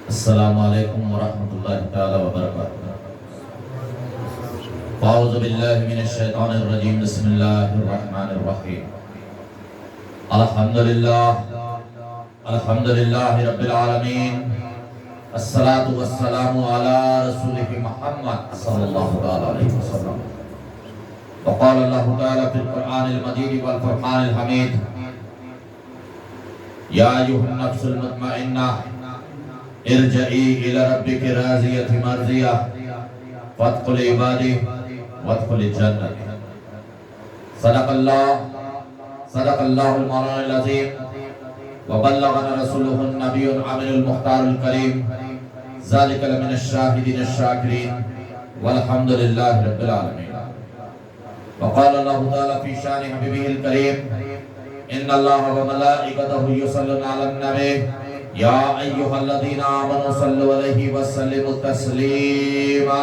السلام علیکم ورحمۃ اللہ تعالی وبرکاتہ۔ اعوذ باللہ من الشیطان الرجیم، بسم اللہ الرحمن الرحیم۔ الحمدللہ رب العالمین، الصلاة والسلام علی رسولہ محمد صلی اللہ علیہ وسلم۔ وقال اللہ تعالی فی القرآن المجید والفرقان الحمید: یا ایھا النفس المطمئنہ ارجعی الی ربک راضیۃ مرضیہ فادخلی عبادی وادخلی الجنۃ۔ صدق اللہ المولانا العظیم وبلغنا رسولہ النبی الامین المختار الکریم، ذلک لمن الشاہدین الشاکرین والحمد للہ رب العالمین۔ وقال اللہ تعالی فی شان حبیبہ الکریم: ان اللہ وملائکتہ یصلون علی النبی یا ایھا الذین آمنوا صلوا علیہ وسلموا تسلیما۔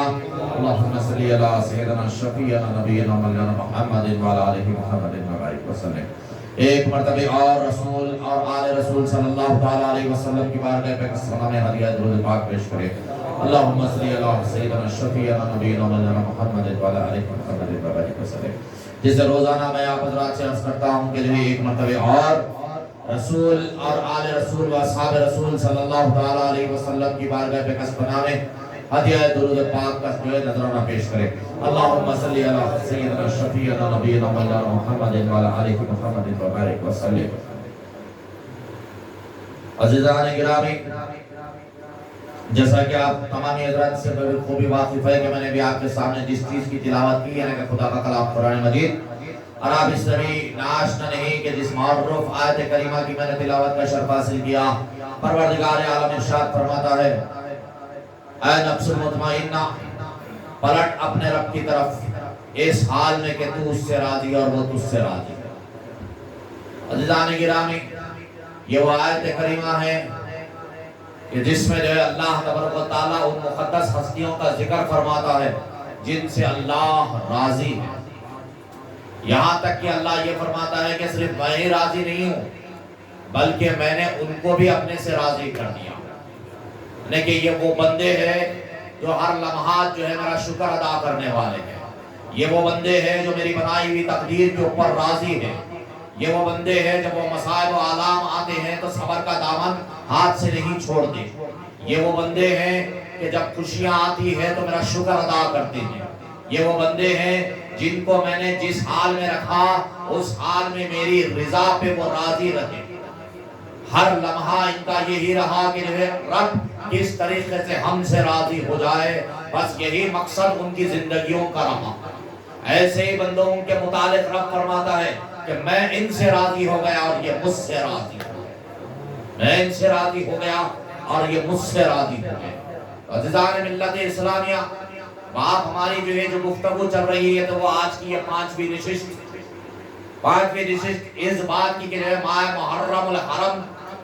اللہم صلی علی سیدنا شفیعنا نبینا مولانا محمد وعلی آلہ محمد وبارک وسلم۔ ایک مرتبہ اور رسول اور آل رسول صلی اللہ تعالی علیہ وسلم کی بارگاہ پہ قسمہ میں ہدیہ درود پاک پیش کرے۔ اللہم صلی علی سیدنا شفیعنا نبینا مولانا محمد وعلی آلہ محمد وبارک وسلم۔ جسے روزانہ میں آپ حضرات سے عرض کرتا ہوں کہ ایک مرتبہ اور رسول اور آل رسول و اصحاب رسول صلی اللہ تعالی علیہ وسلم کی بارگاہ پہ قصبنا میں ہدیہ درود پاک کا نذرانہ پیش کرے۔ اللہم صلی علی سیدنا شفیعنا نبینا مولانا محمد وعلی آلہ محمد وبارک وسلم۔ عزیزان گرامی، جیسا کہ آپ تمامی حضرات سے خوبی واقف ہے کہ میں نے بھی آپ کے سامنے جس چیز کی تلاوت کی ہے کہ خدا کا کلام قرآن مجید، اور آپ اس سے بھی ناشنا نہیں کہ جس معروف آیت کریمہ کی میں نے تلاوت کا شرف حاصل کیا۔ پروردگار عالم ارشاد فرماتا ہے: اے نفس المطمئنہ، پلٹ اپنے رب کی طرف اس حال میں کہ تو اس سے راضی اور وہ تجھ سے راضی ہے۔ عزیزان گرامی، یہ وہ آیت کریمہ ہے کہ جس میں جو ہے اللہ تبارک و تعالیٰ ان مقدس ہستیوں کا ذکر فرماتا ہے جن سے اللہ راضی ہے۔ یہاں تک کہ اللہ یہ فرماتا ہے کہ صرف میں ہی راضی نہیں ہوں بلکہ میں نے ان کو بھی اپنے سے راضی کر دیا۔ یعنی کہ یہ وہ بندے ہیں جو ہر لمحات جو ہے میرا شکر ادا کرنے والے ہیں۔ یہ وہ بندے ہیں جو میری بنائی ہوئی تقدیر کے اوپر راضی ہیں۔ یہ وہ بندے ہیں جب وہ مصائب و آلام آتے ہیں تو صبر کا دامن ہاتھ سے نہیں چھوڑتے۔ یہ وہ بندے ہیں کہ جب خوشیاں آتی ہیں تو میرا شکر ادا کرتے ہیں۔ یہ وہ بندے ہیں جن کو میں نے جس حال میں رکھا اس حال میں میری رضا پہ وہ راضی رہے۔ ہر لمحہ ان کا یہی رہا کہ جو ہے رب کس طریقے سے ہم سے راضی ہو جائے، بس یہی مقصد ان کی زندگیوں کا رہا۔ ایسے ہی بندوں کے متعلق رب فرماتا ہے کہ میں ان سے راضی ہو گیا اور یہ مجھ سے راضی ہو گئے۔ میں ان سے راضی ہو گیا اور یہ مجھ سے راضی ہو گئے۔ عزیزان ملت اسلامیہ، آپ ہماری جو ہے جو گفتگو چل رہی ہے تو وہ آج کی یہ پانچویں نشست اس بات کی کہ جو ہے ماہ محرم الحرم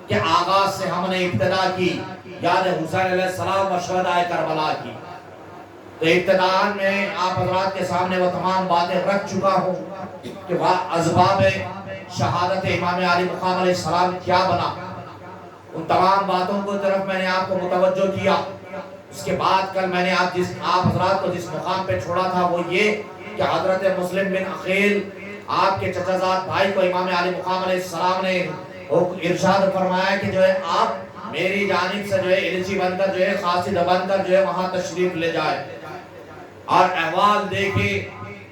کے آغاز سے ہم نے ابتدا کی یاد حسین علیہ السلام و شہدائے کربلا کی۔ تو ابتداءً میں آپ حضرات کے سامنے وہ تمام باتیں رکھ چکا ہوں کہ وہ اسباب شہادت امام علی مقام علیہ السلام کیا بنا۔ ان تمام باتوں کو طرف میں نے آپ کو متوجہ کیا۔ اس کے بعد کل میں نے آپ حضرات کو جس مقام پہ چھوڑا تھا وہ یہ کہ حضرت مسلم بن عقیل آپ کے چچا زاد بھائی کو امام علی مقام علیہ السلام نے ارشاد فرمایا کہ جو ہے آپ میری جانب سے جو ہے الچی بن کر جو ہے قاصد بن کر جو ہے وہاں تشریف لے جائے اور احوال دیکھے،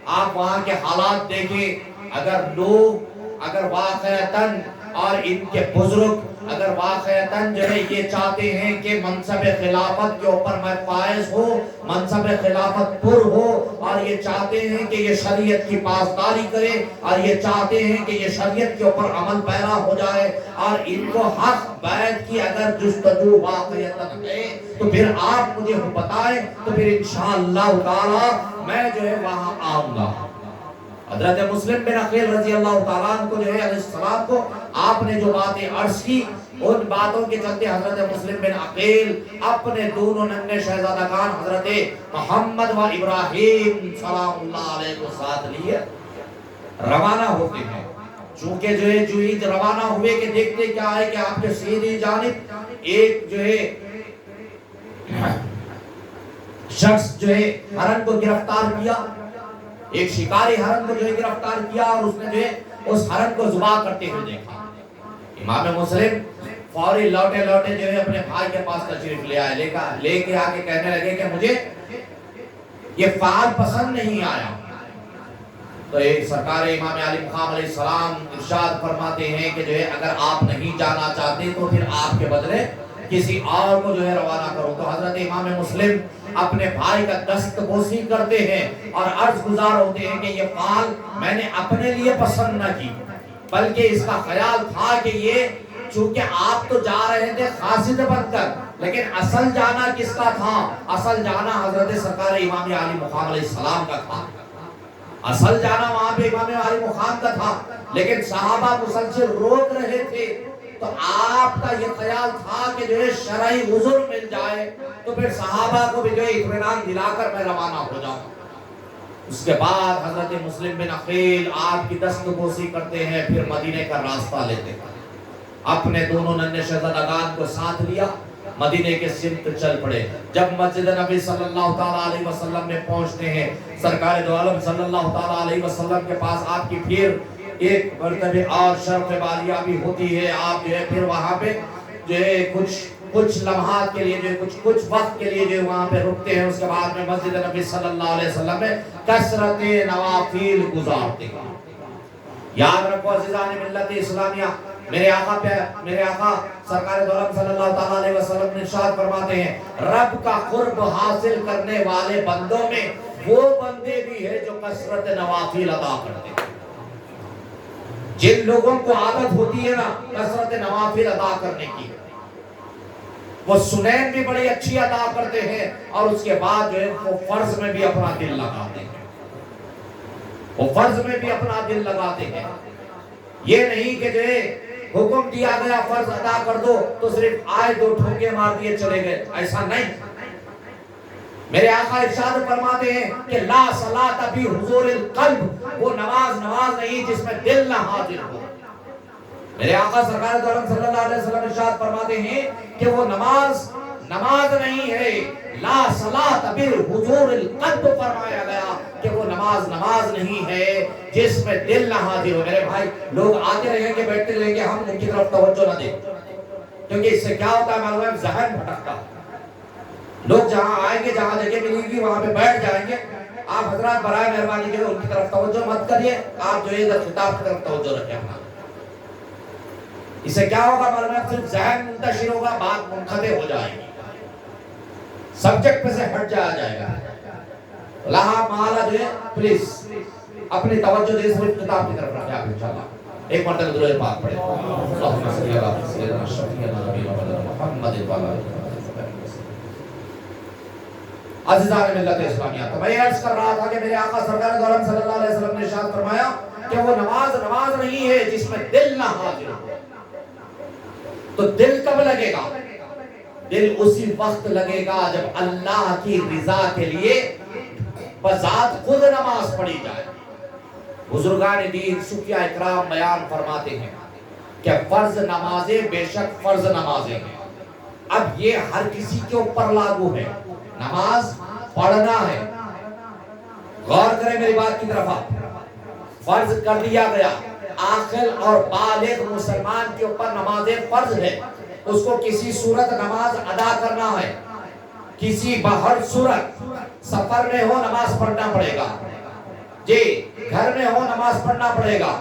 آپ وہاں کے حالات دیکھے۔ اگر لوگ اگر واقعتاً اور ان کے بزرگ اگر واقعتاً جو ہے یہ چاہتے ہیں کہ منصب خلافت کے اوپر میں فائز ہو، منصب خلافت پر ہو، اور یہ چاہتے ہیں کہ یہ شریعت کی پاسداری کرے، اور یہ چاہتے ہیں کہ یہ شریعت کے اوپر عمل پیرا ہو جائے، اور ان کو حق بیعت کی اگر جستجو واقعتاً ہے تو پھر آپ مجھے بتائیں، تو پھر انشاءاللہ تعالی میں جو ہے وہاں آؤں گا۔ حضرت مسلم بن عقیل رضی اللہ تعالیٰ عنہ کو جو ہے علیہ السلام کو آپ نے جو باتیں عرض کی، ان باتوں کے چلتے حضرت مسلم بن عقیل اپنے دونوں ننھے شہزادگان حضرت محمد و ابراہیم سلام اللہ علیہ کو ساتھ لیے روانہ ہوتے ہیں۔ چونکہ جو ہے جو روانہ ہوئے کہ دیکھتے کیا ہے کہ آپ کے سیدھی جانب ایک جو ہے شخص جو ہے ہرن کو گرفتار کیا، ایک شکاری ہرن کو جو ہے گرفتار کیا اور اس نے جو ہے اس ہرن کو ذبح کرتے ہوئے دیکھا۔ امام مسلم فوری لوٹے جو ہے اپنے بھائی کے پاس تشریف لے آئے، لے کے آ کے کہنے لگے کہ مجھے یہ فعال پسند نہیں آیا۔ تو ایک سرکار امام علی مقام علیہ السلام ارشاد فرماتے ہیں کہ جو ہے اگر آپ نہیں جانا چاہتے تو پھر آپ کے بدلے کسی اور کو جو ہے روانہ کرو۔ تو حضرت امام مسلم اپنے بھائی کا دست بوسی کرتے ہیں اور عرض گزار ہوتے ہیں کہ یہ فعال میں نے اپنے لیے پسند نہ کی، بلکہ اس کا خیال تھا کہ یہ چونکہ آپ تو جا رہے تھے قاصد بن کر، لیکن اصل جانا کس کا تھا؟ اصل جانا حضرت سرکار امام علی مقام علیہ السلام کا تھا، اصل جانا وہاں پہ امام علی مقام کا تھا، لیکن صحابہ مسلسل روک رہے تھے۔ تو آپ کا یہ خیال تھا کہ جو ہے شرعی عذر مل جائے تو پھر صحابہ کو بھی جو ہے اطمینان دلا کر میں روانہ ہو جاؤں۔ اس کے بعد حضرت مسلم بن عقیل آپ کی دست بوسی کرتے ہیں، پھر مدینے کا راستہ لیتے ہیں، اپنے دونوں ننھے شہزادگان کو ساتھ لیا، مدینے کے سمت چل پڑے۔ جب مسجد نبی صلی اللہ تعالیٰ علیہ وسلم میں پہنچتے ہیں، سرکار دو عالم صلی اللہ تعالیٰ علیہ وسلم کے پاس آپ کی پھر ایک مرتبہ اور شرف بالیہ بھی ہوتی ہے۔ آپ جو ہے پھر وہاں پہ جو ہے کچھ لمحات کے لیے جو ہے کچھ وقت کے لیے جو وہاں پہ رکتے ہیں۔ اس کے بعد میں مسجد نبی صلی اللہ علیہ وسلم میں کثرت نوافل گزارتے ہیں۔ یاد رکھو عزیزان ملت اسلامیہ، میرے آقا سرکار دو عالم صلی اللہ تعالیٰ علیہ وسلم نے ارشاد فرماتے ہیں رب کا قرب حاصل کرنے والے بندوں میں وہ بندے بھی ہیں جو کثرت نوافل ادا کرتے ہیں۔ جن لوگوں کو عادت ہوتی ہے نا کثرت نوافل ادا کرنے کی، وہ سنین بھی بڑی اچھی ادا کرتے ہیں اور اس کے بعد جو ہے وہ فرض میں بھی اپنا دل لگاتے ہیں، وہ فرض میں بھی اپنا دل لگاتے ہیں۔ یہ نہیں کہ جو ہے حکم دیا گیا فرض ادا کر دو تو صرف آئے دو ٹھونکے مار دیے چلے گئے، ایسا نہیں۔ میرے آقا ارشاد فرماتے ہیں کہ لا صلاۃ فی حضور القلب، وہ نماز نہیں جس میں دل نہ حاضر ہو۔ میرے آقا سرکار دو عالم صلی اللہ علیہ وسلم ارشاد فرماتے ہیں کہ وہ نماز نہیں ہے، لا صلاۃ فی حضور القلب فرمایا گیا کہ وہ نماز نہیں ہے جس میں دل نہ حاضر ہو۔ میرے بھائی لوگ آتے رہیں گے بیٹھتے رہیں گے، ہم ان کی طرف توجہ نہ دیں، کیونکہ اس سے کیا ہوتا ہے معلوم ہے، ذہن بھٹکتا ہے۔ لوگ جہاں آئیں گے، جہاں جگہ ملے گی وہاں پہ بیٹھ جائیں گے۔ آپ حضرات برائے مہربانی جو ہے ان کی طرف توجہ مت کریے، آپ جو ہے ادھر خطاب کی طرف توجہ رکھیں اپنا۔ اس سے کیا ہوگا معلوم ہے، صرف ذہن منتشر ہوگا، بات منقطع ہو جائے گی، سبجیکٹ پہ سے ہٹ جائے گا۔ لہا معالی جو ہے پلیز اپنی توجہ دے صرف کتاب کی طرف رکھیں آپ انشاءاللہ۔ ایک مرتبہ درود پاک پڑھیں، اللہم صلی علی سیدنا شفیعنا نبینا محمد و علی آلہ وصحبہ۔ عزیزان ملت اسلامیہ، تو میں عرض کر رہا تھا کہ میرے آقا سرکار دو عالم صلی اللہ علیہ وسلم نے ارشاد فرمایا کہ وہ نماز نہیں ہے جس میں دل نہ حاضر ہو۔ تو دل کب لگے گا؟ دل اسی وقت لگے گا جب اللہ کی رضا کے لیے بذات خود نماز پڑھی جائے۔ بزرگان دین صوفیاء اکرام بیان فرماتے ہیں کہ فرض نمازیں بے شک فرض نمازیں ہیں، اب یہ ہر کسی کے اوپر لاگو ہے، نماز پڑھنا ہے۔ غور کریں میری بات کی طرف، آپ فرض کر دیا گیا، عاقل اور بالغ مسلمان کے اوپر نماز فرض ہے، اس کو کسی صورت نماز ادا کرنا ہے، کسی بہر صورت، سفر میں ہو نماز پڑھنا پڑے گا، جی گھر میں ہو نماز پڑھنا پڑے گا،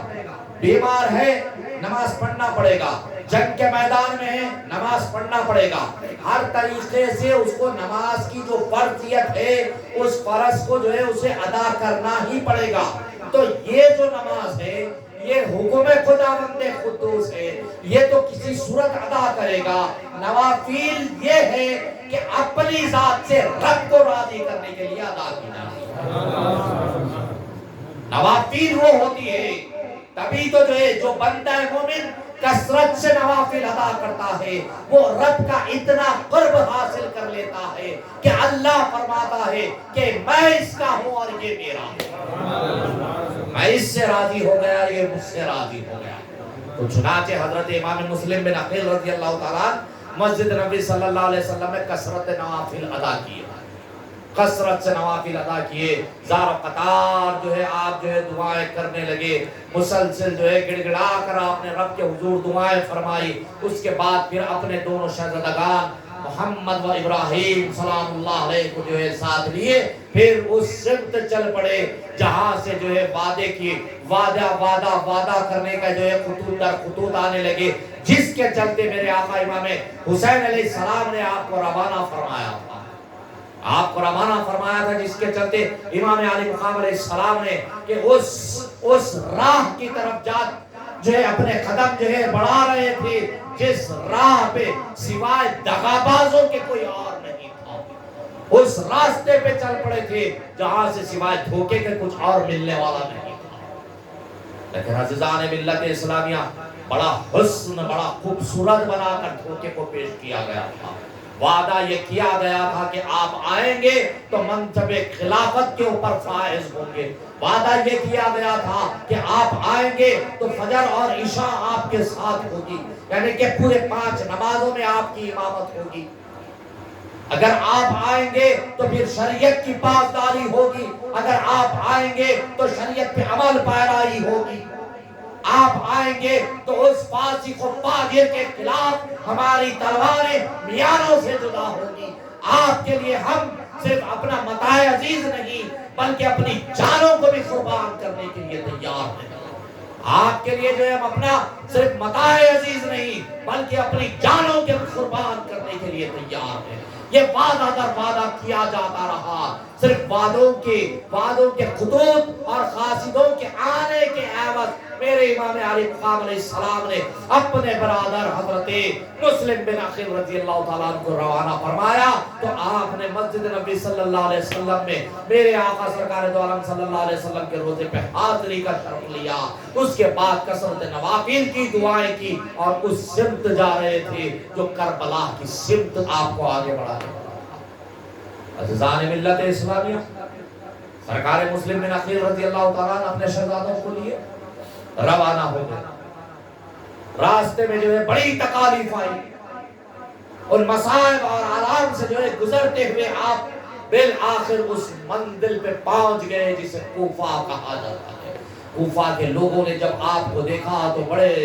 بیمار ہے نماز پڑھنا پڑے گا، جنگ کے میدان میں ہے نماز پڑھنا پڑے گا۔ ہر طریقے سے اس کو نماز کی جو فرضیت ہے اس فرض کو جو ہے اسے ادا کرنا ہی پڑے گا۔ تو یہ جو نماز ہے یہ حکم خداوند قدوس ہے، یہ تو کسی صورت ادا کرے گا۔ نوافل یہ ہے کہ اپنی ذات سے رب کو راضی کرنے کے لیے ادا کی جائے۔ نوافل وہ ہوتی ہے، تبھی تو جو ہے جو بندہ مومن کثرت سے نوافل ادا کرتا ہے وہ رب کا اتنا قرب حاصل کر لیتا ہے کہ اللہ فرماتا ہے کہ میں اس کا ہوں اور یہ میرا ہے، میں اس سے راضی ہو گیا، یہ مجھ سے راضی ہو گیا۔ تو چنانچہ حضرت امام مسلم بن عقیل رضی اللہ تعالیٰ مسجد نبی صلی اللہ علیہ وسلم میں کثرت نوافل ادا کیے، کثرت سے نوافل ادا کیے، زار و قطار جو ہے آپ جو ہے دعائیں کرنے لگے، مسلسل جو ہے گڑ گڑا کر آپ نے رب کے حضور دعائیں فرمائی۔ اس کے بعد پھر اپنے دونوں شہزادگان محمد و ابراہیم سلام اللہ علیہ کو جو ہے ساتھ لیے، پھر اس سمت چل پڑے جہاں سے جو ہے وعدے کی وعدہ کرنے کا جو ہے خطوط در خطوط آنے لگے، جس کے چلتے میرے آقا امام حسین علیہ السلام نے آپ کو روانہ فرمایا تھا، آپ کو روانہ فرمایا تھا، جس کے چلتے امام علی مقام علیہ السلام نے کہ اس راہ کی طرف جو ہے اپنے قدم جو ہے بڑھا رہے تھے جس راہ پہ سوائے دغابازوں کے کوئی اور نہیں تھا، اس راستے پہ چل پڑے تھے جہاں سے سوائے دھوکے کے کچھ اور ملنے والا نہیں تھا۔ لیکن عزیزان ملت اسلامیہ بڑا حسن، بڑا خوبصورت بنا کر دھوکے کو پیش کیا گیا تھا۔ وعدہ یہ کیا گیا تھا کہ آپ آئیں گے تو منصب خلافت کے اوپر فائز ہوں گے، وعدہ یہ کیا گیا تھا کہ آپ آئیں گے تو فجر اور عشاء آپ کے ساتھ ہوگی، یعنی کہ پورے 5 نمازوں میں آپ کی امامت ہوگی، اگر آپ آئیں گے تو پھر شریعت کی پاسداری ہوگی، اگر آپ آئیں گے تو شریعت پہ عمل پیرائی ہوگی، آپ آئیں گے تو اس فاسق و فاجر کے خلاف ہماری تلواریں میانوں سے جدا ہوگی۔ آپ کے لیے ہم صرف اپنا متاع عزیز نہیں بلکہ اپنی جانوں کو بھی قربان کرنے کے لیے تیار ہیں۔ آپ کے لیے جو ہے ہم اپنا صرف متاع عزیز نہیں بلکہ اپنی جانوں کے قربان کرنے کے لیے تیار ہیں۔ یہ وعدہ در وعدہ کیا جاتا رہا، صرف وعدوں کے خطوط اور قاصدوں کے آنے کے عوض میرے امام علی مقام علیہ السلام نے اپنے برادر حضرت مسلم بن عقیل رضی اللہ تعالیٰ عنہ کو روانہ فرمایا تو آپ نے مسجد نبی صلی اللہ علیہ وسلم میں میرے آقا سرکار دو عالم صلی اللہ علیہ وسلم کے روزے پہ حاضری کا شرف لیا، اس کے بعد کثرت نوافل کی دعائیں کی اور اس سمت جا رہے تھے جو کربلا کی سمت آپ کو آگے بڑھانے والا۔ عزیزان ملت اسلامیہ، سرکار مسلم بن عقیل رضی اللہ تعالیٰ عنہ اپنے شہزادوں کو لیے روانہ ہو گئے۔ راستے میں جو ہے بڑی تکالیف آئی، ان مصائب اور آلام سے جو ہے گزرتے ہوئے آپ بالآخر اس منزل پہ پہنچ گئے جسے کوفہ کہا جاتا ہے۔ کوفہ کے لوگوں نے جب آپ کو دیکھا تو بڑے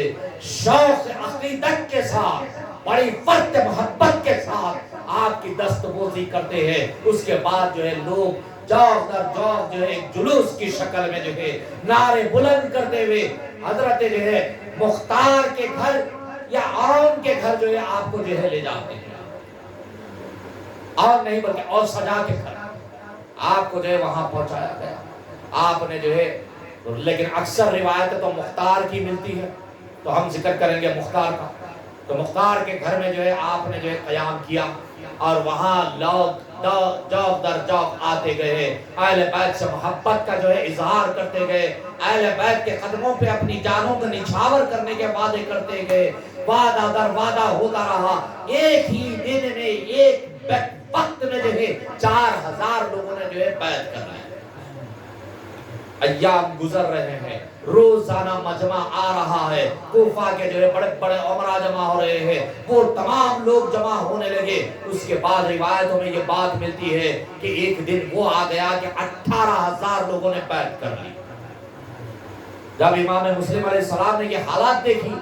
شوق عقیدت کے ساتھ، بڑی فرط محبت کے ساتھ آپ کی دستبوسی کرتے ہیں۔ اس کے بعد جو ہے لوگ جوق در جوق جو ہے ایک جلوس کی شکل میں جو ہے نعرے بلند کرتے ہوئے حضرت جو ہے مختار کے گھر یا عام کے گھر جو ہے آپ کو جو ہے لے جاتے ہیں، اور نہیں بلکہ اور سجا کے گھر آپ کو جو ہے وہاں پہنچایا گیا۔ آپ نے جو ہے، لیکن اکثر روایتیں تو مختار کی ملتی ہے تو ہم ذکر کریں گے مختار کا، تو مختار کے گھر میں جو ہے آپ نے جو ہے قیام کیا اور وہاں لوگ جوق در جوق آتے گئے، اہل بیت سے محبت کا جو ہے اظہار کرتے گئے، اہل بیت کے قدموں پہ اپنی جانوں کو نچھاور کرنے کے وعدے کرتے گئے، وعدہ در وعدہ ہوتا رہا۔ ایک ہی دن میں ایک وقت میں جو ہے 4000 لوگوں نے جو ہے بیعت کرنا ہے۔ ایام گزر رہے ہیں، روزانہ مجمع آ رہا ہے، کوفہ کے جو ہے بڑے بڑے عمرہ جمع ہو رہے ہیں، وہ تمام لوگ جمع ہونے لگے۔ اس کے بعد روایتوں میں یہ بات ملتی ہے کہ ایک دن وہ آ گیا کہ 18000 لوگوں نے بیعت کر لی۔ جب امام مسلم علیہ السلام نے یہ حالات دیکھی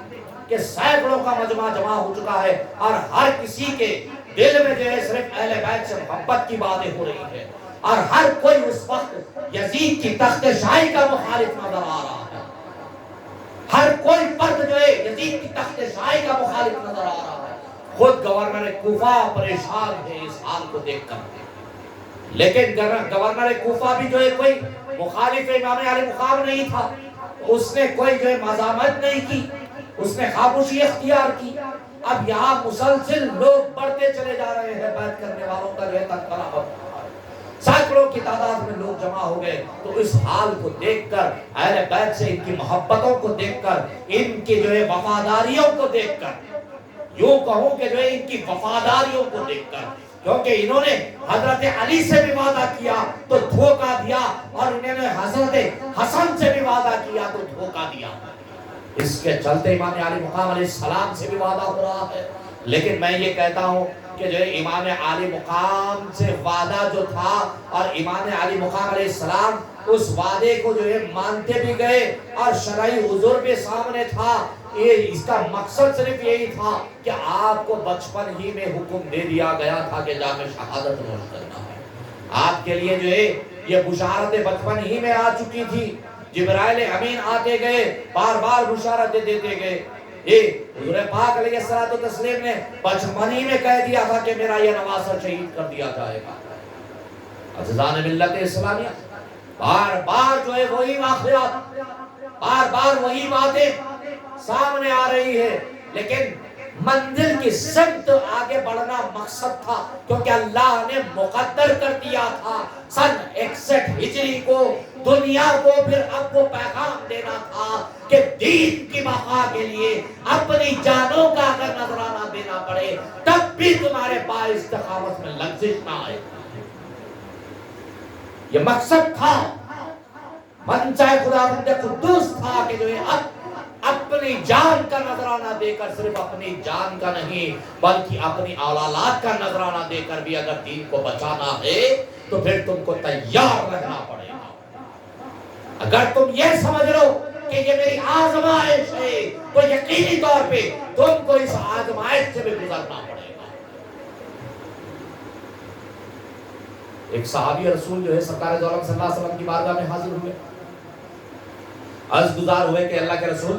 کہ سینکڑوں کا مجمع جمع ہو چکا ہے اور ہر کسی کے دل میں جو ہے صرف اہل بیت سے محبت کی باتیں ہو رہی ہیں اور ہر کوئی اس وقت یزید کی تخت شاہی کا مخالف نظر آ رہا ہے، ہر کوئی فرد جو ہے یزید کی تخت شاہی کا مخالف نظر آ رہا ہے۔ خود گورنر کوفہ پریشان ہے اس حال کو دیکھ کر، لیکن گورنر کوفہ بھی جو ہے کوئی مخالف امام علی مقام نہیں تھا، اس نے کوئی جو ہے مزاحمت نہیں کی، اس نے خاموشی اختیار کی۔ اب یہاں مسلسل لوگ بڑھتے چلے جا رہے ہیں، بیعت کرنے والوں کا جو ہے تذکرہ ہوتا ہے، سینکڑوں کی تعداد میں لوگ جمع ہو گئے۔ تو اس حال کو دیکھ کر، اہل بیت سے ان کی محبتوں کو دیکھ کر، ان کی جو ہے وفاداریوں کو دیکھ کر، یوں کہوں کہ جو ہے ان کی وفاداریوں کو دیکھ کر، کیونکہ انہوں نے حضرت علی سے بھی وعدہ کیا تو دھوکہ دیا اور انہوں نے حضرت حسن سے بھی وعدہ کیا تو دھوکہ دیا، اس کے چلتے امام علی مقام علیہ السلام سے بھی وعدہ ہو رہا ہے، لیکن میں یہ کہتا ہوں کہ جو ہے امام عالی مقام سے وعدہ جو تھا اور امام عالی مقام علیہ السلام اس وعدے کو جو ہے مانتے بھی گئے اور شرعی حضور بھی سامنے تھا. یہ اس کا مقصد صرف یہی تھا کہ آپ کو بچپن ہی میں حکم دے دیا گیا تھا کہ جا کے شہادت نوش کرنا ہے. آپ کے لیے جو ہے یہ بشارتیں بچپن ہی میں آ چکی تھی. جبرائیل امین آتے گئے, بار بار بشارتیں دیتے گئے. یہ حضور پاک علیہ الصلوۃ والتسلیم نے بچپن ہی میں کہہ دیا تھا کہ میرا یہ نواسہ شہید کر دیا جائے گا. عزیزان ملت اسلامیہ, بار بار جو ہے وہی واقعات, بار بار وہی باتیں سامنے آ رہی ہے, لیکن منزل کی سمت آگے بڑھنا مقصد تھا, کیونکہ اللہ نے مقدر کر دیا تھا سن 61 ہجری کو دنیا کو پھر اب وہ پیغام دینا تھا کہ دین کی بقا کے لیے اپنی جانوں کا اگر نذرانہ دینا پڑے تب بھی تمہارے پاس استقامت میں لغزش نہ آئے. یہ مقصد تھا, منشاء خداوند قدوس تھا کہ جو ہے اپنی جان کا نذرانہ دے کر, صرف اپنی جان کا نہیں بلکہ اپنی اولاد کا نذرانہ دے کر بھی اگر دین کو بچانا ہے تو پھر تم کو تیار رہنا پڑے گا. اگر تم یہ سمجھ لو کہ یہ میری آزمائش ہے تو یقینی طور پہ تم کو اس آزمائش سے بھی گزرنا پڑے گا. ایک صحابی رسول جو ہے سرکار دو عالم صلی اللہ علیہ وسلم کی بارگاہ میں حاضر ہوئے, عرض گزار ہوئے کہ اللہ کے رسول,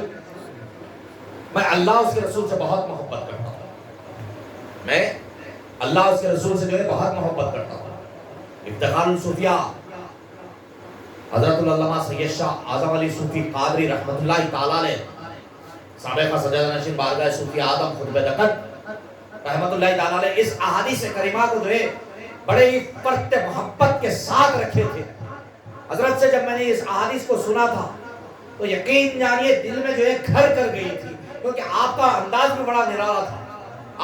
میں اللہ اس کے رسول سے بہت محبت کرتا ہوں, میں اللہ اس کے رسول سے جو ہے بہت محبت کرتا ہوں. افتخار الصوفیاء حضرت العلامہ سید شاہ اعظم علی صوفی قادری رحمت اللہ تعالی علیہ سابقہ سجادہ نشین بارگاہ صوفی آدم خطب دقت رحمت اللہ تعالی علیہ اس احادیث کریمہ کو جو ہے بڑے ہی پرت محبت کے ساتھ رکھے تھے. حضرت سے جب میں نے اس احادیث کو سنا تھا تو یقین جانیے دل میں جو ہے گھر کر گئی تھی, کیونکہ آپ کا انداز بھی بڑا نرالا تھا,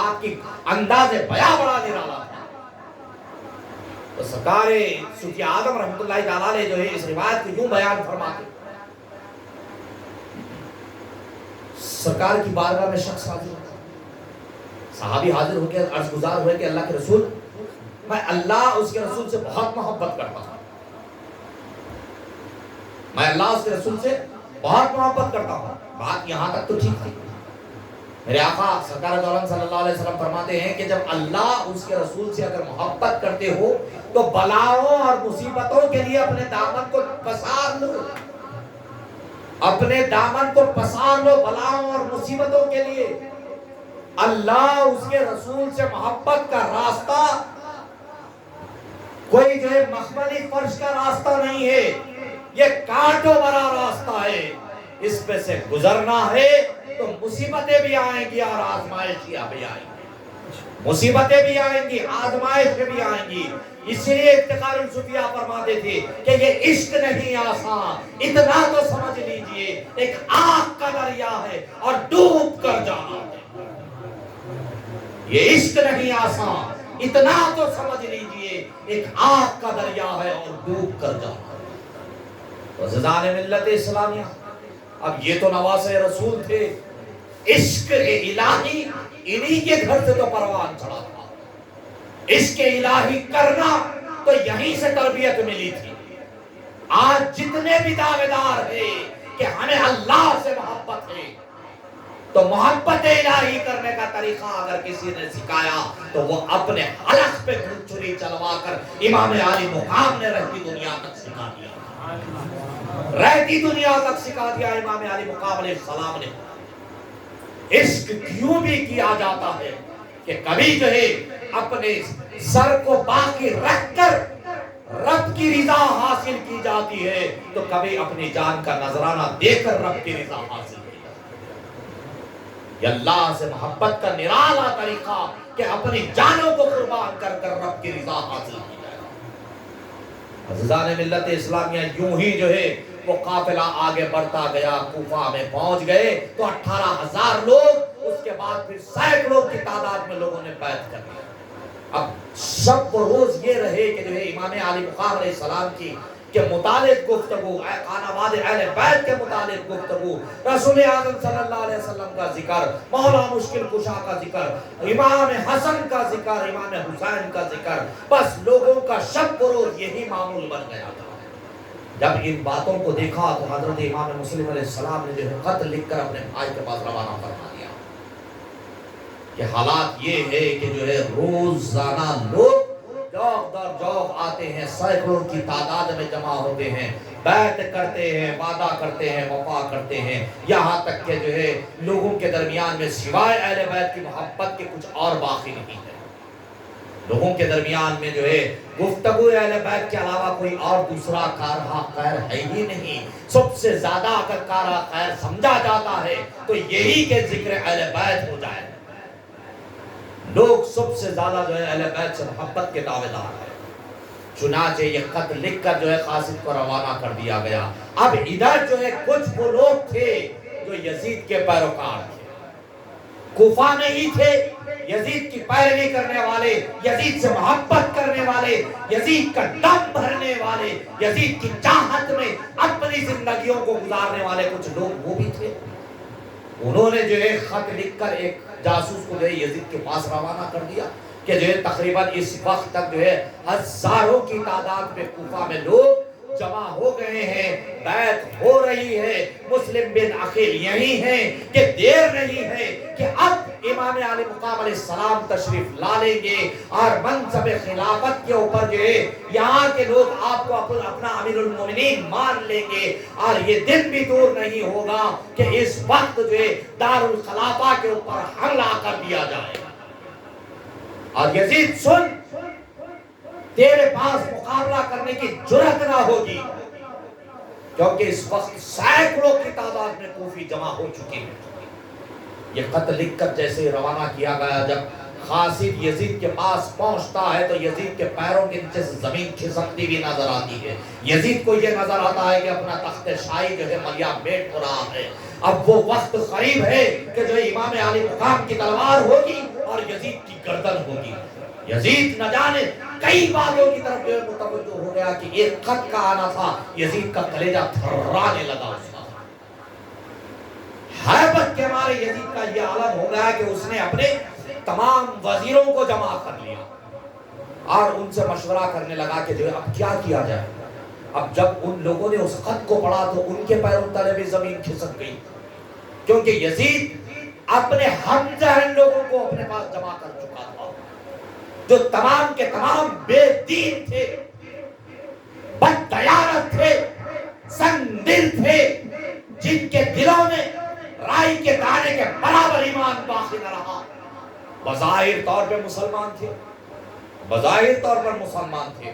آپ کی انداز بیاں بڑا نرالا تھا. تو سرکار صوفی آدم رحمت اللہ تعالیٰ علیہ جو ہے اس روایت کو یوں بیان فرماتے, سرکار کی بارگاہ میں شخص حاضر ہوتا, صحابی حاضر ہو کے عرض گزار ہوئے کہ اللہ کے رسول, میں اللہ اس کے رسول سے بہت محبت کرتا ہوں, میں اللہ اس کے رسول سے بہت محبت کرتا ہوں. بات یہاں تک تو ٹھیک تھی. میرے آقا سرکار دو عالم صلی اللہ علیہ وسلم فرماتے ہیں کہ جب اللہ اس کے رسول سے اگر محبت کرتے ہو تو بلاؤں اور مصیبتوں کے لیے اپنے دامن کو پسار لو, اپنے دامن کو پسار لو بلاؤں اور مصیبتوں کے لیے. اللہ اس کے رسول سے محبت کا راستہ کوئی جو ہے مخملی فرش کا راستہ نہیں ہے, یہ کانٹوں بھرا راستہ ہے. اس پہ سے گزرنا ہے تو مصیبتیں بھی آئیں گی اور آزمائشیں بھی آئیں گی, مصیبتیں بھی آئیں گی, آزمائشیں بھی آئیں گی. اس لیے افتخار الصوفیاء فرماتے تھے کہ یہ عشق نہیں آسان, اتنا تو سمجھ لیجئے ایک آگ کا دریا ہے اور ڈوب کر جانا ہے. یہ عشق نہیں آسان, اتنا تو سمجھ لیجئے ایک آگ کا دریا ہے اور ڈوب کر جانا ہے. عزیزان ملت اسلامیہ, اب یہ تو نواسہ رسول تھے, عشق الہی انہی کے گھر سے تو پروان چڑھا تھا. عشق الہی کرنا تو یہیں سے تربیت ملی تھی. آج جتنے بھی دعوے دار ہیں کہ ہمیں اللہ سے محبت ہے, تو محبت الہی کرنے کا طریقہ اگر کسی نے سکھایا تو وہ اپنے حلق پہ چھری چلوا کر امام عالی مقام نے رہتی دنیا تک سکھا دیا, رہتی دنیا تک سکھا دیا امام علی مقام علیہ السلام نے. عشق کیوں بھی کیا جاتا ہے کہ کبھی جو ہے اپنے سر کو باقی رکھ کر رب کی رضا حاصل کی جاتی ہے, تو کبھی اپنی جان کا نذرانہ دے کر رب کی رضا حاصل کی جاتی ہے. یہ اللہ سے محبت کا نرالا طریقہ کہ اپنی جانوں کو قربان کر کر رب کی رضا حاصل کی جائے. عزیزان ملت اسلامیہ, یوں ہی جو ہے وہ قافلہ آگے بڑھتا گیا, کوفہ میں پہنچ گئے تو 18,000 لوگ, اس کے بعد پھر سینکڑوں کی تعداد میں لوگوں نے بیعت کر لیا. اب شب و روز یہ رہے کہ جو ہے امام علی مقام علیہ السلام کی کہ متعلق گفتگو، خانواد اہل بیت کے متعلق گفتگو، رسول اعظم صلی اللہ علیہ وسلم کا ذکر، مولا مشکل کشا کا ذکر، امام حسن کا ذکر، امام حسین کا ذکر، بس لوگوں کا شب بروز یہی معمول بن گیا تھا۔ جب ان باتوں کو دیکھا تو حضرت امام مسلم علیہ السلام نے جو ہے خط لکھ کر اپنے بھائی کے پاس روانہ فرما دیا کہ حالات یہ ہے کہ جو ہے روزانہ لوگ جوق در جوق آتے ہیں، سینکڑوں کی تعداد میں جمع ہوتے ہیں، بیعت کرتے ہیں، وعدہ کرتے ہیں، وفا کرتے ہیں، یہاں تک کہ جو ہے لوگوں کے درمیان میں سوائے اہل بیت کی محبت کے کچھ اور باقی نہیں ہے۔ لوگوں کے درمیان میں جو ہے گفتگو اہل بیت کے علاوہ کوئی اور دوسرا کارہ خیر ہے ہی نہیں۔ سب سے زیادہ اگر کارہ خیر سمجھا جاتا ہے تو یہی کہ ذکر اہل بیت ہو جائے۔ لوگ سب سے زیادہ جو ہے اہل بیت سے محبت کے دعوے دار ہیں۔ چنانچہ یہ خط لکھ کر جو ہے قاصد کو روانہ کر دیا گیا۔ اب ادھر جو ہے کچھ وہ لوگ تھے جو یزید کے پیروکار تھے، کوفہ میں ہی تھے، یزید کی پیروی کرنے والے، یزید سے محبت کرنے والے، یزید کا دم بھرنے والے، یزید کی چاہت میں اپنی زندگیوں کو گزارنے والے کچھ لوگ وہ بھی تھے۔ انہوں نے جو ہے خط لکھ کر ایک جاسوس کو جو ہے یزید کے پاس روانہ کر دیا کہ جو ہے تقریباً اس وقت تک جو ہے ہزاروں کی تعداد میں کوفہ میں لوگ جمع ہو گئے ہیں، بیعت ہو رہی ہے، مسلم بن عقیل یہی ہیں کہ دیر نہیں ہے کہ اب امام علی مقام علیہ السلام تشریف لا لیں گے اور منصب خلافت کے اوپر جو ہے یہاں کے لوگ آپ کو اپنا امیر المومنین مان لیں گے، اور یہ دن بھی دور نہیں ہوگا کہ اس وقت جو ہے دار الخلافہ کے اوپر حملہ کر دیا جائے۔ اور یزید سن، تیرے پاس مقابلہ کرنے کی جرأت نہ ہوگی، کیونکہ اس وقت سینکڑوں کی تعداد میں کوفی جمع ہو چکی ہیں۔ یہ خط لکھ کر جیسے روانہ کیا گیا، جب قاصد یزید کے پاس پہنچتا ہے تو یزید کے پیروں کے نیچے سے زمین کھسکتی ہوئی نظر آتی ہے۔ یزید کو یہ نظر آتا ہے کہ اپنا تخت شاہی جو ہے مریا بیٹ ہو رہا ہے، اب وہ وقت قریب ہے کہ جو امام علی مقام کی تلوار ہوگی اور یزید کی گردن ہوگی۔ یزید نہ جانے کئی باتوں کی طرف جو متوجہ ہو گیا کہ ایک خط کا آنا تھا، یزید کا کلیجہ تھرانے لگا اس کا۔ ہیبت کے مارے یزید کا یہ عالم ہو گیا کہ اس نے اپنے تمام وزیروں کو جمع کر لیا اور ان سے مشورہ کرنے لگا کہ جو ہے اب کیا کیا جائے۔ اب جب ان لوگوں نے اس خط کو پڑھا تو ان کے پیروں تلے بھی زمین کھسک گئی، کیونکہ یزید اپنے ہم ذہن لوگوں کو اپنے پاس جمع کر چکا تھا، جو تمام کے تمام بے دین تھے، بد دیانت تھے، سنگ دل تھے، جن کے دلوں میں رائی کے دانے کے برابر ایمان باقی نہ رہا۔ بظاہر طور پہ مسلمان تھے، بظاہر طور پر مسلمان تھے،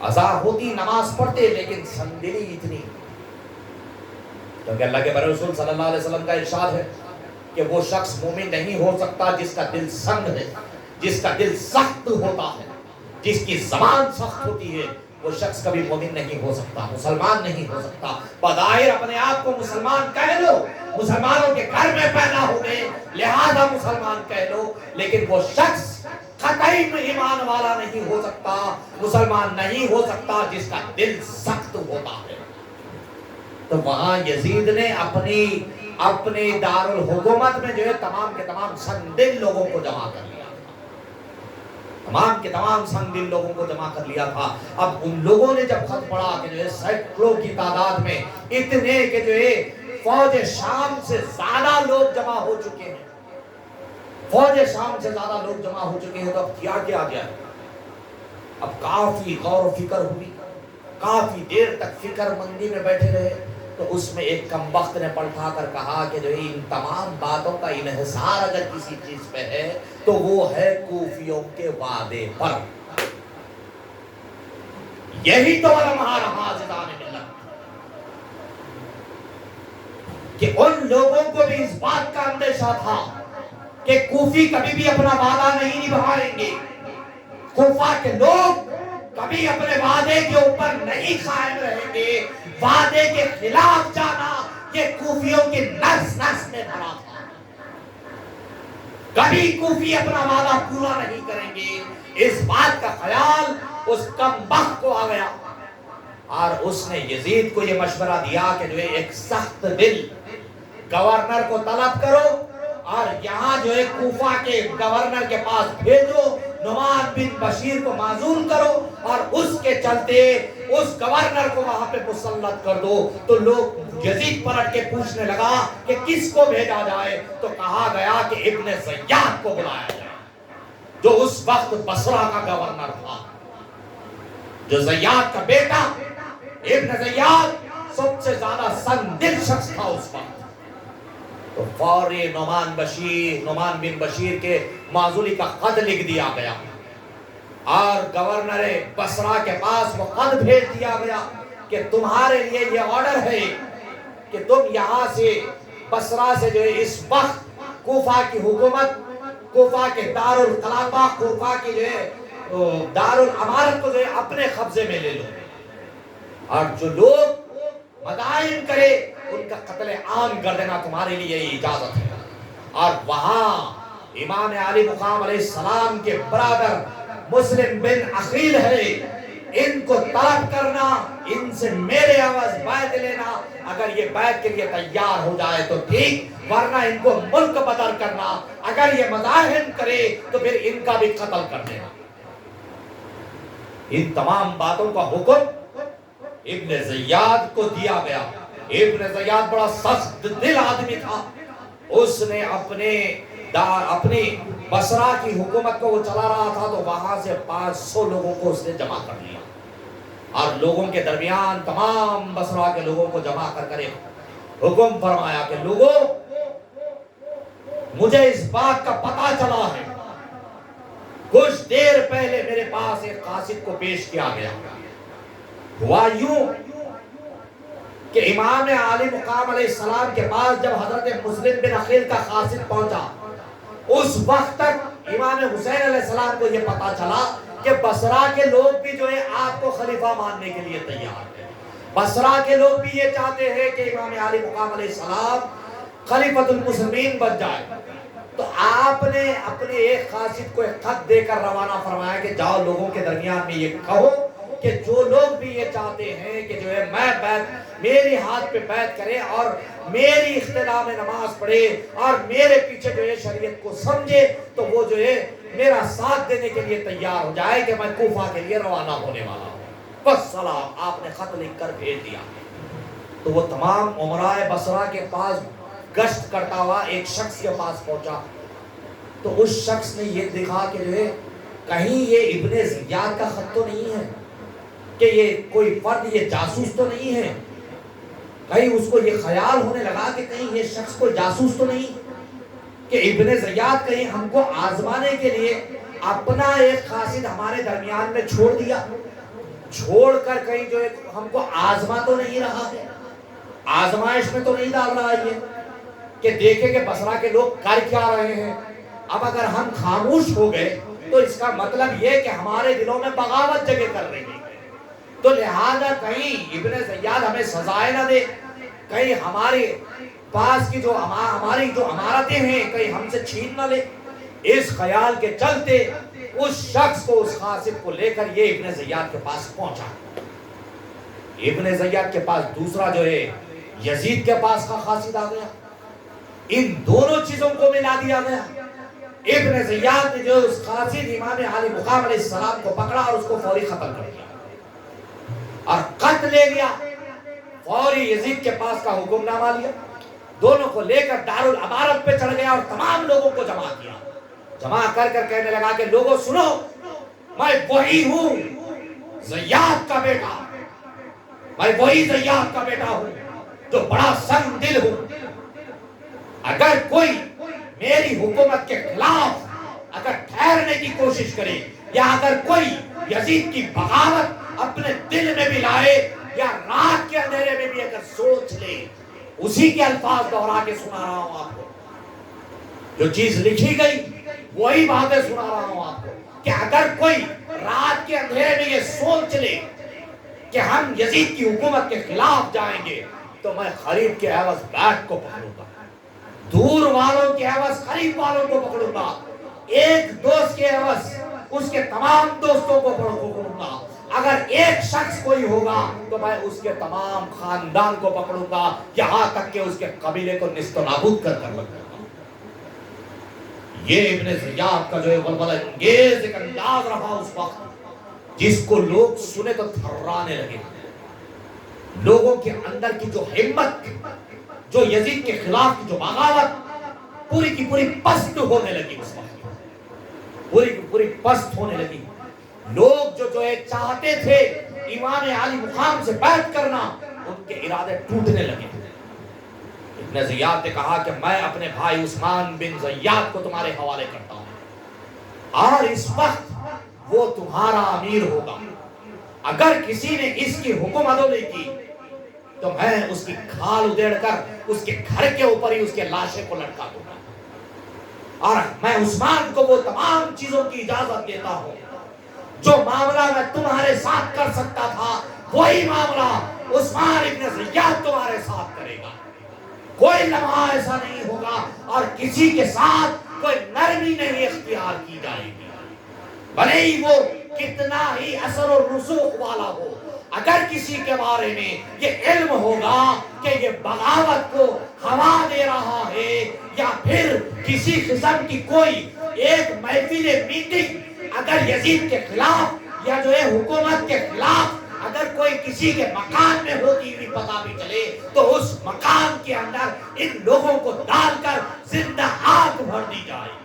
اذان ہوتی، نماز پڑھتے، لیکن سنگ دلی اتنی، کیونکہ اللہ کے رسول صلی اللہ علیہ وسلم کا ارشاد ہے کہ وہ شخص مومن نہیں ہو سکتا جس کا دل سنگ ہے، جس کا دل سخت ہوتا ہے، جس کی زبان سخت ہوتی ہے، وہ شخص کبھی مومن نہیں ہو سکتا، مسلمان نہیں ہو سکتا۔ بظاہر اپنے آپ کو مسلمان کہہ لو، مسلمانوں کے گھر میں پیدا ہو گئے لہذا مسلمان کہہ لو، لیکن وہ شخص قطعی ایمان والا نہیں ہو سکتا، مسلمان نہیں ہو سکتا جس کا دل سخت ہوتا ہے۔ تو وہاں یزید نے اپنی دارالحکومت میں جو ہے تمام کے تمام سنگ دل لوگوں کو جمع کر لیا تھا، تمام کے تمام سنگ دل لوگوں کو جمع کر لیا تھا۔ اب ان لوگوں نے جب خط پڑھا کہ جو ہے سینکڑوں کی تعداد میں اتنے کہ جو ہے فوج شام سے زیادہ لوگ جمع ہو چکے ہیں، فوج شام سے زیادہ لوگ جمع ہو چکے ہیں، تو اب کیا کیا جائے؟ اب کافی غور و فکر ہوئی، کافی دیر تک فکر مندی میں بیٹھے رہے، تو اس میں ایک کمبخت نے پلٹا کر کہا کہ جو ان تمام باتوں کا انحصار اگر کسی چیز پہ ہے تو وہ ہے کوفیوں کے وعدے پر۔ یہی تو لمحہ رہا عزیزان ملت کہ ان لوگوں کو بھی اس بات کا اندیشہ تھا کہ کوفی کبھی بھی اپنا وعدہ نہیں نبھائیں گے، کوفہ کے لوگ کبھی اپنے وعدے کے اوپر نہیں قائم رہیں گے۔ وعدے کے خلاف جانا یہ کوفیوں کی نس نس میں بھرا تھا، کبھی کوفی اپنا وعدہ پورا نہیں کریں گے۔ اس بات کا خیال اس کم بخت کو آ گیا اور اس نے یزید کو یہ مشورہ دیا کہ جو ہے ایک سخت دل گورنر کو طلب کرو اور یہاں جو ہے کوفہ کے گورنر کے پاس بھیجو، نعمان بن بشیر کو معزول کرو اور اس کے چلتے اس گورنر کو وہاں پہ مسلط کر دو۔ تو لوگ یزید پلٹ کے پوچھنے لگا کہ کس کو بھیجا جائے، تو کہا گیا کہ ابن زیاد کو بلایا جائے جو اس وقت بصرہ کا گورنر تھا، جو زیاد کا بیٹا۔ ابن زیاد سب سے زیادہ سنگدل شخص تھا اس وقت۔ تو فوری نعمان بن بشیر کے معزولی کا خط لکھ دیا گیا اور گورنر بصرہ کے پاس وہ خط بھیج دیا گیا کہ تمہارے لیے یہ آرڈر ہے کہ تم یہاں سے بصرہ سے جو ہے اس وقت کوفہ کی حکومت، کوفہ کے دارالخلافہ، کوفہ کی جو ہے دارالامارت کو جو ہے اپنے قبضے میں لے لو، اور جو لوگ مدائن کرے ان کا قتل عام کر دینا، تمہارے لیے یہ اجازت ہے۔ اور وہاں امام علی مقام علیہ السلام کے برادر مسلم بن عقیل ہے، ان کو طلب کرنا، ان سے میرے عوض بیعت لینا، اگر یہ بیعت کے لیے تیار ہو جائے تو ٹھیک، ورنہ ان کو ملک بدر کرنا، اگر یہ مزاحم کرے تو پھر ان کا بھی قتل کر دینا۔ ان تمام باتوں کا حکم ابن زیاد کو دیا گیا۔ ابن زیاد بڑا سخت دل آدمی تھا، اس نے اپنی بصرہ کی حکومت کو وہ چلا رہا تھا، تو وہاں سے 500 لوگوں کو اس نے جمع کر لیا اور لوگوں کے درمیان تمام بصرہ کے لوگوں کو جمع کر ایک حکم فرمایا کہ لوگوں، مجھے اس بات کا پتہ چلا ہے، کچھ دیر پہلے میرے پاس ایک قاصد کو پیش کیا گیا، ہوا یوں کہ امام علی مقام علیہ السلام کے پاس جب حضرت مسلم بن عقیل کا قاصد پہنچا، اس وقت تک امام حسین علیہ السلام کو یہ پتا چلا کہ بصرہ کے لوگ بھی جو ہے آپ کو خلیفہ ماننے کے لیے تیار ہیں، بصرہ کے لوگ بھی یہ چاہتے ہیں کہ امام علی مقام علیہ السلام خلیفۃ المسلمین بن جائے۔ تو آپ نے اپنے ایک قاصد کو ایک خط دے کر روانہ فرمایا کہ جاؤ لوگوں کے درمیان میں یہ کہو کہ جو لوگ بھی یہ چاہتے ہیں کہ جو ہے میری ہاتھ پہ بیعت کرے اور میری اقتداء میں نماز پڑھے اور میرے پیچھے جو ہے شریعت کو سمجھے، تو وہ جو ہے میرا ساتھ دینے کے لیے تیار ہو جائے کہ میں کوفہ کے لیے روانہ ہونے والا ہوں۔ بس سلام، آپ نے خط لکھ کر بھیج دیا۔ تو وہ تمام امراء بصرہ کے پاس گشت کرتا ہوا ایک شخص کے پاس پہنچا، تو اس شخص نے یہ دیکھا کہ جو ہے کہیں یہ ابن زیاد کا خط تو نہیں ہے، کہ یہ کوئی فرد یہ جاسوس تو نہیں ہے، کہیں اس کو یہ خیال ہونے لگا کہ کہیں یہ شخص کوئی جاسوس تو نہیں، کہ ابن زیاد کہیں ہم کو آزمانے کے لیے اپنا ایک قاصد ہمارے درمیان میں چھوڑ دیا، چھوڑ کر کہیں جو ہے ہم کو آزما تو نہیں رہا ہے، آزمائش میں تو نہیں ڈال رہا ہے کہ دیکھیں کہ بصرہ کے لوگ کر کیا رہے ہیں۔ اب اگر ہم خاموش ہو گئے تو اس کا مطلب یہ کہ ہمارے دلوں میں بغاوت جگہ کر رہی ہے، تو لہذا کہیں ابن زیاد ہمیں سزائے نہ دے، کہیں ہمارے پاس کی جو ہماری جو امارتیں ہیں کہیں ہم سے چھین نہ لے۔ اس خیال کے چلتے اس شخص کو، اس قاصد کو لے کر یہ ابن زیاد کے پاس پہنچا۔ ابن زیاد کے پاس دوسرا جو ہے یزید کے پاس کا قاصد آ گیا، ان دونوں چیزوں کو ملا دیا گیا۔ ابن زیاد نے جو اس قاصد امام علی مقام علیہ السلام کو پکڑا اور اس کو فوری قتل کر دیا اور خط لے لیا، فوری یزید کے پاس کا حکم نامہ لیا، دونوں کو لے کر دارالامارت پہ چڑھ گیا اور تمام لوگوں کو جمع کیا، جمع کر کہنے لگا کہ لوگوں سنو، میں وہی ہوں زیاد کا بیٹا، میں وہی زیاد کا بیٹا ہوں جو بڑا سنگ دل ہوں، اگر کوئی میری حکومت کے خلاف اگر ٹھہرنے کی کوشش کرے یا اگر کوئی یزید کی بغاوت اپنے دل میں بھی لائے یا رات کے اندھیرے میں بھی اگر سوچ لے، اسی کے الفاظ دہرا کے سنا رہا ہوں آپ کو، جو چیز لکھی گئی وہی باتیں سنا رہا ہوں آپ کو، کہ اگر کوئی رات کے اندھیرے میں یہ سوچ لے کہ ہم یزید کی حکومت کے خلاف جائیں گے تو میں قریب کے عوض بیعت کو پکڑوں گا، دور والوں کے عوض قریب والوں کو پکڑوں گا، ایک دوست کے عوض اس کے تمام دوستوں کو پکڑوں گا، اگر ایک شخص کوئی ہوگا تو میں اس کے تمام خاندان کو پکڑوں گا، یہاں تک کہ اس کے قبیلے کو نیست و نابود کر رکھوں گا۔ یہ ابن زیاد کا جو ولولہ انگیز ایک انداز رہا اس وقت، جس کو لوگ سنے تو تھرانے لگے۔ لوگوں کے اندر کی جو ہمت، جو یزید کے خلاف کی جو بغاوت پوری کی پوری پست ہونے لگی، اس وقت پوری کی پوری پست ہونے لگی۔ لوگ جو چاہتے تھے امام علی مقام سے بیعت کرنا، ان کے ارادے ٹوٹنے لگے۔ ابن زیاد نے کہا کہ میں اپنے بھائی عثمان بن زیاد کو تمہارے حوالے کرتا ہوں، اور اس وقت وہ تمہارا امیر ہوگا۔ اگر کسی نے اس کی حکم عدولی کی تو میں اس کی کھال ادھیڑ کر اس کے گھر کے اوپر ہی اس کے لاشے کو لٹکا دوں گا، اور میں عثمان کو وہ تمام چیزوں کی اجازت دیتا ہوں جو معاملہ میں تمہارے ساتھ کر سکتا تھا، وہی معاملہ عثمان ابن زیاد تمہارے ساتھ کرے گا۔ کوئی لمحہ ایسا نہیں ہوگا اور کسی کے ساتھ کوئی نرمی نہیں اختیار کی جائے گی، بھلے ہی وہ کتنا ہی اثر و رسوخ والا ہو۔ اگر کسی کے بارے میں یہ علم ہوگا کہ یہ بغاوت کو ہوا دے رہا ہے، یا پھر کسی قسم کی کوئی ایک محفل میٹنگ اگر یزید کے خلاف یا جو ہے حکومت کے خلاف اگر کوئی کسی کے مکان میں ہوتی ہوئی پتہ بھی چلے، تو اس مکان کے اندر ان لوگوں کو ڈال کر زندہ آگ بھر دی جائے گی۔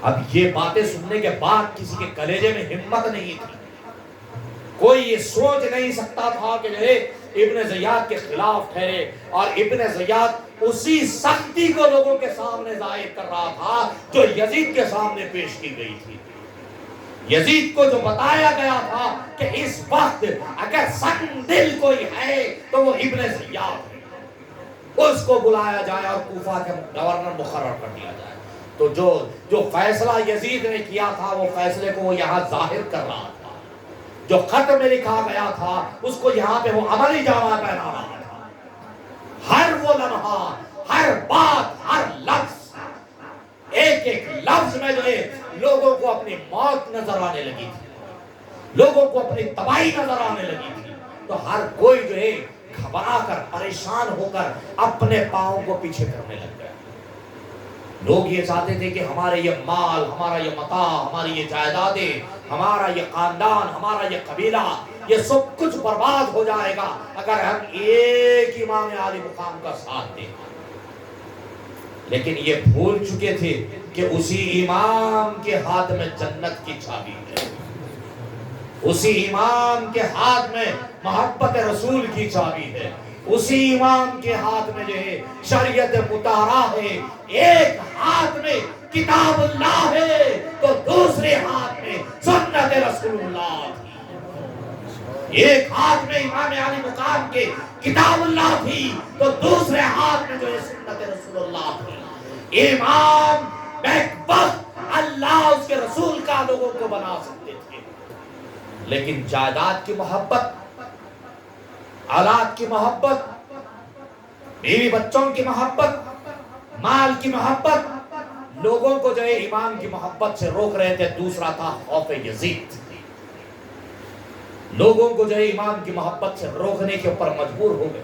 اب یہ باتیں سننے کے بعد کسی کے کلیجے میں ہمت نہیں تھی، کوئی یہ سوچ نہیں سکتا تھا کہ جو ہے ابن زیاد کے خلاف ٹھہرے، اور ابن زیاد اسی سختی کو لوگوں کے سامنے ظاہر کر رہا تھا جو یزید کے سامنے پیش کی گئی تھی۔ یزید کو جو بتایا گیا تھا کہ اس وقت اگر سنگ دل کوئی ہے تو وہ ابن زیاد ہے، اس کو بلایا جائے اور کوفہ کے گورنر مقرر کر دیا جائے۔ تو جو فیصلہ یزید نے کیا تھا، وہ فیصلے کو وہ یہاں ظاہر کر رہا تھا، جو خط میں لکھا گیا تھا اس کو یہاں پہ وہ عملی جامہ پہنا رہا تھا۔ ہر وہ لمحہ، ہر بات، ہر لفظ، ایک ایک لفظ میں جو ہے لوگوں کو اپنی موت نظر آنے لگی تھی، لوگوں کو اپنی تباہی نظر آنے لگی تھی۔ تو ہر کوئی جو ہے گھبرا کر، پریشان ہو کر اپنے پاؤں کو پیچھے کرنے لگ گیا۔ لوگ یہ چاہتے تھے کہ ہمارے یہ مال، ہمارا یہ متاع، ہماری یہ جائیدادیں، ہمارا یہ خاندان، ہمارا یہ قبیلہ، یہ سب کچھ برباد ہو جائے گا اگر ہم ایک امام علی مقام کا ساتھ دیں۔ لیکن یہ بھول چکے تھے کہ اسی امام کے ہاتھ میں جنت کی چابی ہے، اسی امام کے ہاتھ میں محبت رسول کی چابی ہے، اسی امام کے ہاتھ میں جو ہے شریعت مطہرہ ہے۔ ایک ہاتھ میں کتاب اللہ ہے تو دوسرے ہاتھ میں سنت رسول اللہ تھی۔ ایک ہاتھ میں امام علی مقام کے کتاب اللہ تھی تو دوسرے ہاتھ میں جو ہے سنت رسول اللہ تھی۔ امام بیک وقت اللہ اس کے رسول کا لوگوں کو بنا سکتے تھے، لیکن جائیداد کی محبت، اولاد کی محبت، بیوی بچوں کی محبت، مال کی محبت لوگوں کو جو ہے امام کی محبت سے روک رہے تھے۔ دوسرا تھا خوف یزید، لوگوں کو جو ہے امام کی محبت سے روکنے کے اوپر مجبور ہو گئے۔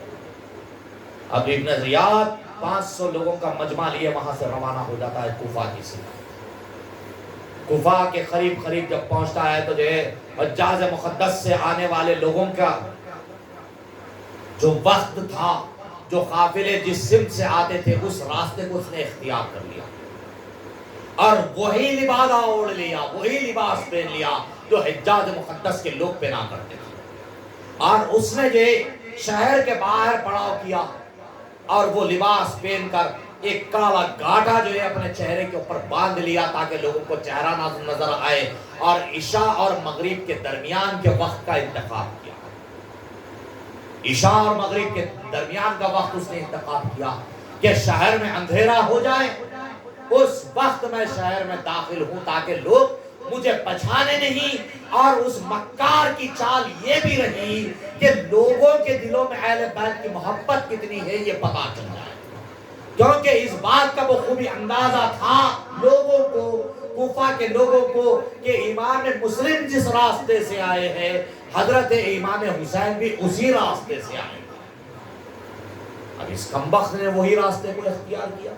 اب ابن زیاد 500 لوگوں کا مجمع لیے وہاں سے روانہ ہو جاتا ہے کوفہ کی سمت۔ کوفہ کے قریب جب پہنچتا ہے تو جو ہے حجاز مقدس سے آنے والے لوگوں کا جو وقت تھا، جو قافلے جس سمت سے آتے تھے اس راستے کو اس نے اختیار کر لیا، اور وہی لبادہ اوڑھ لیا، وہی لباس پہن لیا جو حجاز مقدس کے لوگ پہنا کرتے تھے، اور اس نے جو شہر کے باہر پڑاؤ کیا اور وہ لباس پہن کر ایک کالا گاٹا جو ہے اپنے چہرے کے اوپر باندھ لیا تاکہ لوگوں کو چہرہ نظر آئے، اور عشاء اور مغرب کے درمیان کے وقت کا انتخاب کیا۔ عشاء اور مغرب کے درمیان کا وقت اس نے انتخاب کیا کہ شہر میں اندھیرا ہو جائے، اس وقت میں شہر میں داخل ہوں تاکہ لوگ مجھے پہچانے نہیں، اور اس مکار کی چال یہ بھی رہی کہ لوگوں کے دلوں میں اہل بیت کی محبت کتنی ہے یہ پتا چل جائے، کیونکہ اس بات کا بخوبی اندازہ تھا لوگوں کو کوفہ کے لوگوں کو کہ امام مسلم جس راستے سے آئے ہیں حضرت امام حسین بھی اسی راستے سے آئے. اب اس کمبخت نے وہی راستے کو اختیار کیا,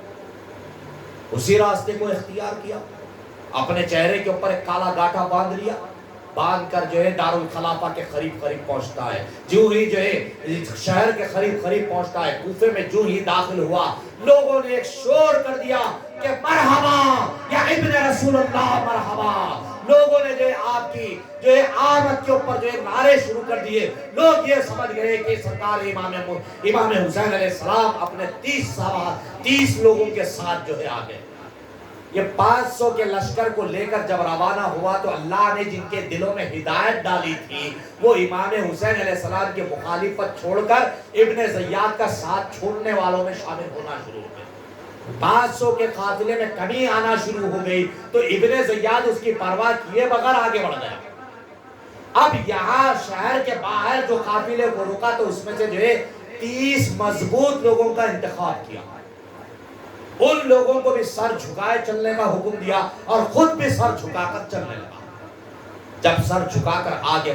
اسی راستے کو اختیار کیا, اپنے چہرے کے اوپر ایک کالا گاٹھا باندھ لیا, باندھ کر جو ہے دارالخلافہ کے قریب پہنچتا ہے. جو ہی جو ہے شہر کے قریب پہنچتا ہے, کوفے میں جو ہی داخل ہوا, لوگوں نے ایک شور کر دیا کہ مرحبا یا ابن رسول اللہ مرحبا. لوگوں نے جو ہے آپ کی جو ہے آمد کے اوپر جو ہے نعرے شروع کر دیے. لوگ یہ سمجھ گئے کہ سرکار امام حسین علیہ السلام اپنے 30 لوگوں کے ساتھ جو ہے آ گئے. یہ 500 کے لشکر کو لے کر جب روانہ ہوا تو اللہ نے جن کے دلوں میں ہدایت ڈالی تھی وہ امام حسین علیہ السلام کی مخالفت چھوڑ کر ابن زیاد کا ساتھ چھوڑنے والوں میں شامل ہونا شروع ہو گئے. 500 کے قافلے میں کمی آنا شروع ہو گئی تو ابن زیاد اس کی پرواہ کیے بغیر آگے بڑھ گیا. اب یہاں شہر کے باہر جو قافلے کو رکا تو اس میں سے جو ہے 30 مضبوط لوگوں کا انتخاب کیا. ان لوگوں کو بھی سر جھکائے چلنے کا حکم دیا اور خود بھی سر جھکا کر چلنے لگا. جب سر جھکا کر آگے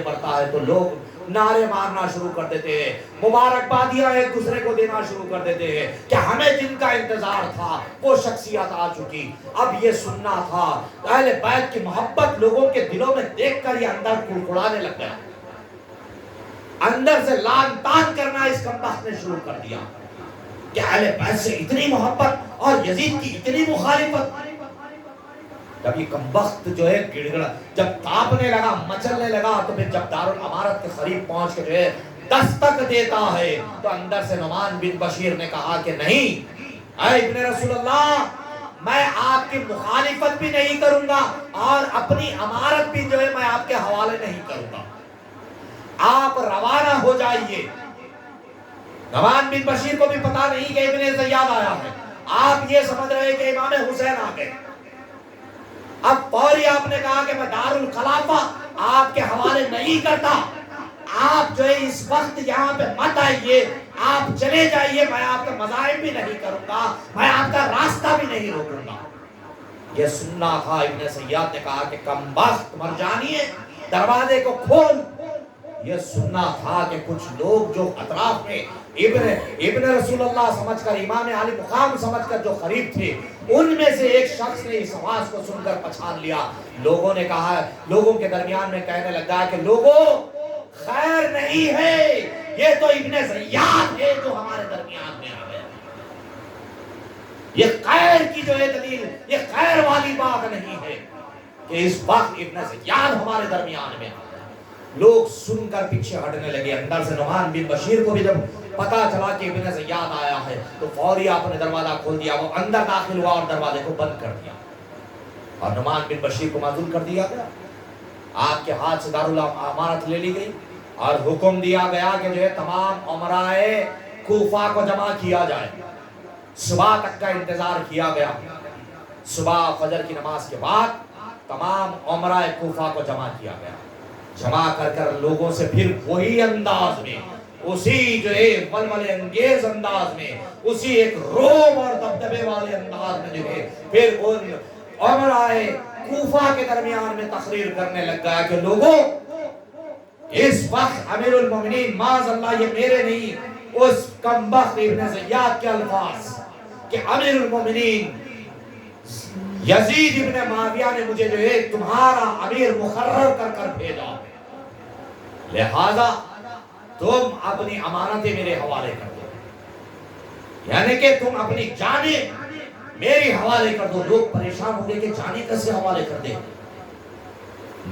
بڑھتا ہے تو لوگ نعرے مارنا شروع کر دیتے ہیں, مبارکبادیاں ایک دوسرے کو دینا شروع کر دیتے ہیں کہ ہمیں جن کا انتظار تھا وہ شخصیت آ چکی. اب یہ سننا تھا اہل بیت کی محبت لوگوں کے دلوں میں دیکھ کر یہ اندر کڑکڑانے لگ گیا, اندر سے لان تان کرنا اس کمبخت نے شروع کر دیا کہ اہل بیت سے اتنی محبت اور یزید کی اتنی مخالفت. جب یہ کمبخت جو ہے گڑ گڑا جب کانپنے لگا, مچلنے لگا, تو پھر جب دارالامارت کے قریب پہنچ کے جو ہے دستک دیتا ہے تو اندر سے نعمان بن بشیر نے کہا کہ نہیں اے ابن رسول اللہ, میں آپ کی مخالفت بھی نہیں کروں گا اور اپنی امارت بھی جو ہے میں آپ کے حوالے نہیں کروں گا, آپ روانہ ہو جائیے. نعمان بن بشیر کو بھی پتا نہیں کہ ابن زیاد آیا ہے, آپ یہ سمجھ رہے کہ امام حسین آ گئے. اب فوری آپ نے کہا کہ میں دارالخلافہ آپ کے حوالے نہیں کرتا, آپ جو ہے اس وقت یہاں پہ مت آئیے, آپ چلے جائیے, میں آپ کا مذاہب بھی نہیں کروں گا, میں آپ کا راستہ بھی نہیں روکوں گا. یہ سننا تھا. ابن زیاد نے کہا کہ کمبخت مرجانی ہے, دروازے کو کھول. یہ سننا تھا کہ کچھ لوگ جو اطراف میں ابن رسول اللہ سمجھ کر, امام علی مقام سمجھ کر جو قریب تھے, ان میں سے ایک شخص نے اس آواز کو سن کر پہچان لیا. لوگوں نے کہا, لوگوں کے درمیان میں کہنے لگا کہ لوگوں خیر نہیں ہے, یہ تو ابن زیاد ہے جو ہمارے درمیان میں آ گیا. یہ خیر کی جو ہے دلیل, یہ خیر والی بات نہیں ہے کہ اس وقت ابن زیاد ہمارے درمیان میں آ گیا. لوگ سن کر پیچھے ہٹنے لگے. اندر سے نعمان بن بشیر کو بھی جب پتا چلا کہ ابن زیاد آیا ہے تو فوری آپ نے دروازہ کھول دیا. وہ اندر داخل ہوا اور دروازے کو بند کر دیا اور نعمان بن بشیر کو معزول کر دیا گیا. آپ کے ہاتھ سے دارالامارت لے لی گئی اور حکم دیا گیا کہ جو ہے تمام امرائے کوفہ کو جمع کیا جائے. صبح تک کا انتظار کیا گیا. صبح فجر کی نماز کے بعد تمام امرائے کوفہ کو جمع کیا گیا. جمع کر لوگوں سے پھر وہی انداز میں, اسی جو ہے ولولے انگیز انداز میں, اسی ایک روب اور دبدبے والے انداز میں جو ہے پھر ان امرائے کوفہ کے درمیان میں تقریر کرنے لگ گیا کہ لوگوں اس وقت امیر المومنین معاذ اللہ, یہ میرے نہیں, اس کمبخت ابن زیاد کے الفاظ کہ امیر المومنین یزید ابن معاویہ نے مجھے جو ہے تمہارا امیر مقرر کر کر بھیجا, لہذا تم اپنی امانتیں میرے حوالے کر دو, یعنی کہ تم اپنی جانیں میری حوالے کر دو. لوگ پریشان ہو گئے کہ جانیں کیسے حوالے کر دیں.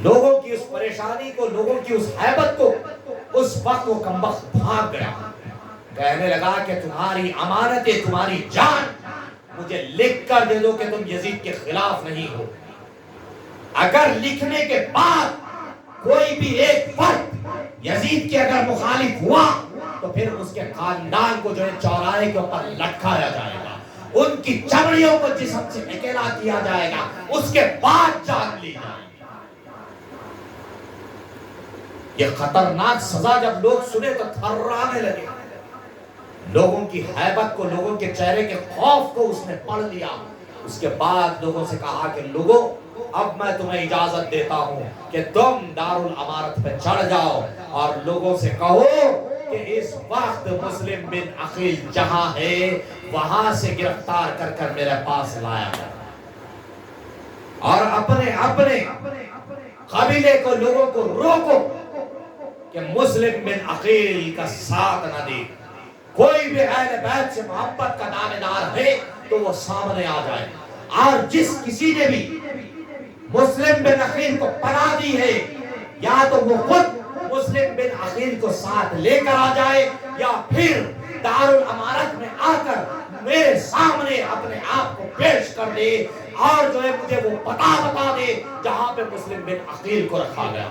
لوگوں کی اس پریشانی کو, لوگوں کی اس حیبت کو, اس وقت وہ کمبخت بھاگ گیا. کہنے لگا کہ تمہاری امانتیں, تمہاری جان مجھے لکھ کر دے دو کہ تم یزید کے خلاف نہیں ہو. اگر لکھنے کے بعد کوئی بھی ایک فرد یزید کے اگر مخالف ہوا تو پھر اس کے خاندان کو جو ہے چوراہے کے اوپر لٹکایا جائے گا, ان کی چمڑیوں کو جسم سے نکلا کیا جائے گا, اس کے بعد جان لی جائے گی. یہ خطرناک سزا جب لوگ سنے تو تھرانے لگے. لوگوں کی حیبت کو, لوگوں کے چہرے کے خوف کو اس نے پڑھ لیا. اس کے بعد لوگوں سے کہا کہ لوگوں اب میں تمہیں اجازت دیتا ہوں کہ تم دارالامارت پہ چڑھ جاؤ اور لوگوں سے کہو کہ اس وقت مسلم بن عقیل جہاں ہے وہاں سے گرفتار کر کر میرے پاس لایا گیا اور اپنے قبیلے کو لوگوں کو روکو کہ مسلم بن عقیل کا ساتھ نہ دے. کوئی بھی اہل بیت سے محبت کا دعویدار ہے تو وہ سامنے آ جائے. اور جس کسی نے بھی مسلم بن عقیل کو پناہ دی ہے یا تو وہ خود مسلم بن عقیل کو ساتھ لے کر آ جائے یا پھر دارالامارت میں آ کر میرے سامنے اپنے آپ کو پیش کر دے اور جو ہے مجھے وہ پتہ بتا دے جہاں پہ مسلم بن عقیل کو رکھا گیا.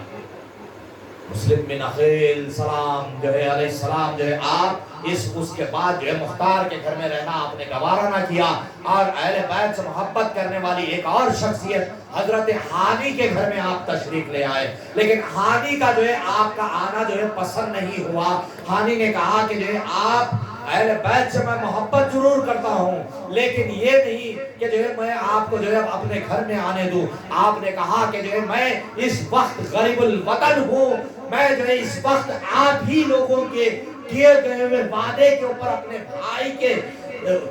مسلم بن عقیل سلام جو ہے علیہ السلام جو ہے آپ اس کے بعد جو ہے مختار کے گھر میں رہنا آپ نے گوارا نہ کیا اور اہل بیت سے محبت کرنے والی ایک اور شخصیت حضرت ہانی کے گھر میں آپ تشریف لے آئے. لیکن ہانی کا جو ہے آپ کا آنا جو ہے پسند نہیں ہوا. ہانی نے کہا کہ جو ہے آپ اہل بیت سے میں محبت ضرور کرتا ہوں لیکن یہ نہیں کہ جو ہے میں آپ کو جو ہے اپنے گھر میں آنے دوں. آپ نے کہا کہ جو ہے میں اس وقت غریب الوطن ہوں, میں جو ہے اس وقت آپ ہی لوگوں کے کیے گئے ہوئے وعدے کے اوپر اپنے بھائی کے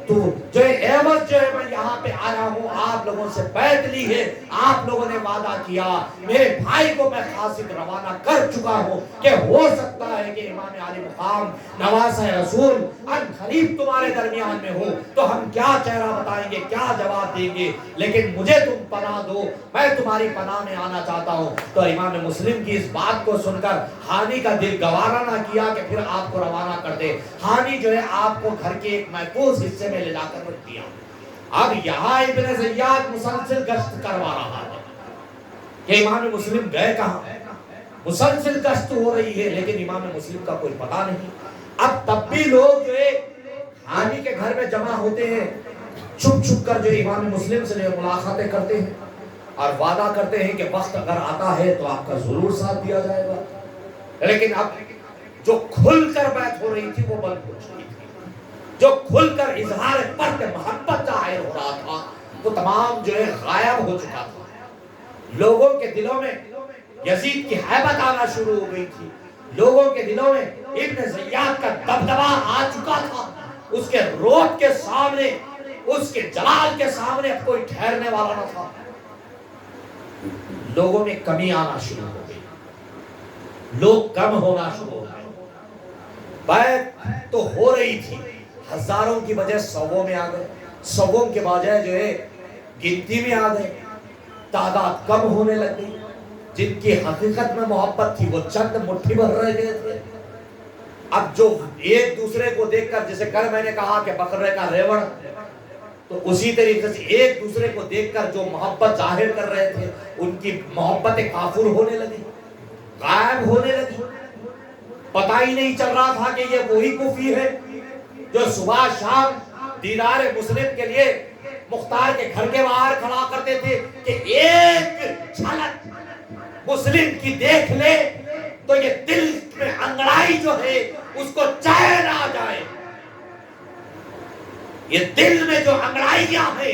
تو جو ہے عوض جو ہے میں یہاں پہ آیا ہوں. آپ لوگوں سے بیعت لی ہے, آپ لوگوں نے وعدہ کیا, میرے بھائی کو میں قاصد روانہ کر چکا ہوں کہ ہو سکتا ہے کہ امام علی مقام نواسہ رسول ان قریب تمہارے درمیان میں ہو تو ہم کیا چہرہ بتائیں گے, کیا جواب دیں گے, لیکن مجھے تم پناہ دو, میں تمہاری پناہ میں آنا چاہتا ہوں. تو امام مسلم کی اس بات کو سن کر ہانی کا دل گوارا نہ کیا کہ پھر آپ کو روانہ کر دے. ہانی جو ہے آپ کو گھر کے ایک محفوظ حصے میں لے جا کر رکھ دیا. اب یہاں ابن زیاد مسلسل گشت کروا رہا ہے کہ امام مسلم گئے کہاں. مسلسل گشت ہو رہی ہے لیکن امام مسلم کا کوئی پتہ نہیں. اب تب بھی لوگ جو ہے ہانی کے گھر میں جمع ہوتے ہیں, چھپ چھپ کر جو امام مسلم سے ملاقاتیں کرتے ہیں اور وعدہ کرتے ہیں کہ وقت اگر آتا ہے تو آپ کا ضرور ساتھ دیا جائے گا. لیکن اب جو کھل کر بیعت ہو رہی تھی وہ بند ہو چکی تھی, جو کھل کر اظہار پرت محبت ظاہر ہو رہا تھا وہ تمام جو ہے غائب ہو چکا تھا. لوگوں کے دلوں میں یزید کی ہیبت آنا شروع ہو گئی تھی, لوگوں کے دلوں میں ابن زیاد کا دبدبہ آ چکا تھا. اس کے روب کے سامنے, اس کے جلال کے سامنے اب کوئی ٹھہرنے والا نہ تھا. لوگوں میں کمی آنا شروع ہو گئی, لوگ کم ہونا شروع ہو گئے. بیعت تو ہو رہی تھی, ہزاروں کی بجائے سووں میں آ گئے, سووں کے بجائے جو ہے گنتی میں آ گئے, تعداد کم ہونے لگ گئی. جن کی حقیقت میں محبت تھی وہ چند مٹھی بھر رہ گئے تھے. اب جو ایک دوسرے کو دیکھ کر, جیسے کل میں نے کہا کہ بکرے کا ریوڑ, تو اسی طریقے سے ایک دوسرے کو دیکھ کر جو محبت ظاہر کر رہے تھے ان کی محبتیں کافر ہونے لگی, غائب ہونے لگی. پتہ ہی نہیں چل رہا تھا کہ یہ وہی کوفی ہے جو صبح شام دیدار مسلم کے لیے مختار کے گھر کے باہر کھڑا کرتے تھے کہ ایک جھلک مسلم کی دیکھ لے تو یہ دل میں انگڑائی جو ہے اس کو چین آ جائے. یہ دل میں جو انگڑائیاں ہیں,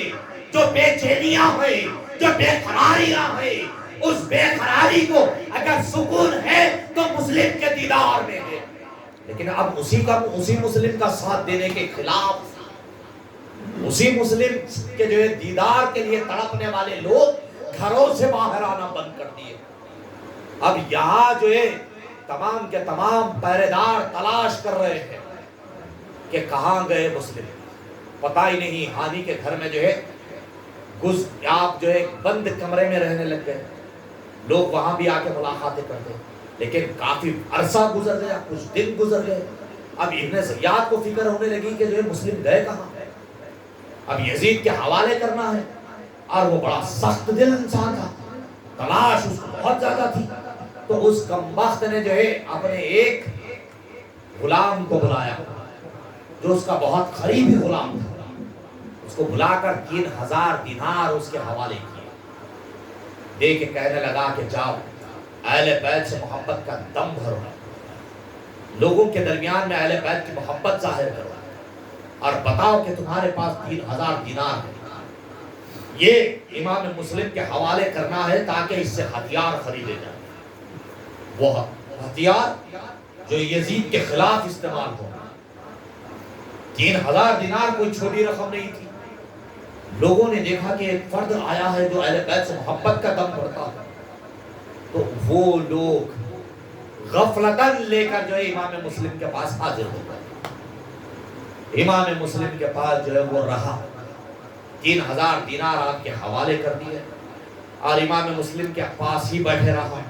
جو بے چینیاں ہیں, جو بے قراریاں ہیں, اس بے قراری کو اگر سکون ہے تو مسلم کے دیدار میں ہے. لیکن اب اسی مسلم کا ساتھ دینے کے خلاف, اسی مسلم کے جو ہے دیدار کے لیے تڑپنے والے لوگ گھروں سے باہر آنا بند کر دیے. اب یہاں جو ہے تمام کے تمام پہرے دار تلاش کر رہے ہیں کہ کہاں گئے مسلم, پتہ ہی نہیں. ہانی کے گھر میں جو ہے آپ جو ہے بند کمرے میں رہنے لگ گئے. لوگ وہاں بھی آ کے ملاقاتیں کرتے, لیکن کافی عرصہ گزر گیا, کچھ دن گزر گئے. اب ابن زیاد کو فکر ہونے لگی کہ جو ہے مسلم گئے کہاں. اب یزید کے حوالے کرنا ہے, اور وہ بڑا سخت دل انسان تھا, تلاش اس کو بہت زیادہ تھی. تو اس کمبخت نے جو ہے اپنے ایک غلام کو بلایا جو اس کا بہت قریبی غلام تھا. اس کو بلا کر 3000 دینار اس کے حوالے کیے, دے کے کہنے لگا کہ جاؤ اہل بیت سے محبت کا دم بھرو, لوگوں کے درمیان میں اہل بیت کی محبت ظاہر کرو, اور بتاؤ کہ تمہارے پاس 3000 دینار ہے. یہ امام مسلم کے حوالے کرنا ہے تاکہ اس سے ہتھیار خریدے جائیں، وہ ہتھیار جو یزید کے خلاف استعمال ہو۔ 3000 دینار کوئی چھوٹی رقم نہیں تھی۔ لوگوں نے دیکھا کہ ایک فرد آیا ہے جو اہل بیت سے محبت کا دم بڑھتا ہے، تو وہ لوگ غفلتاً لے کر جو ہے امام مسلم کے پاس حاضر ہو گئے۔ امام مسلم کے پاس جو ہے وہ رہا، 3000 دینار آپ کے حوالے کر دیے، اور امام مسلم کے پاس ہی بیٹھے رہا،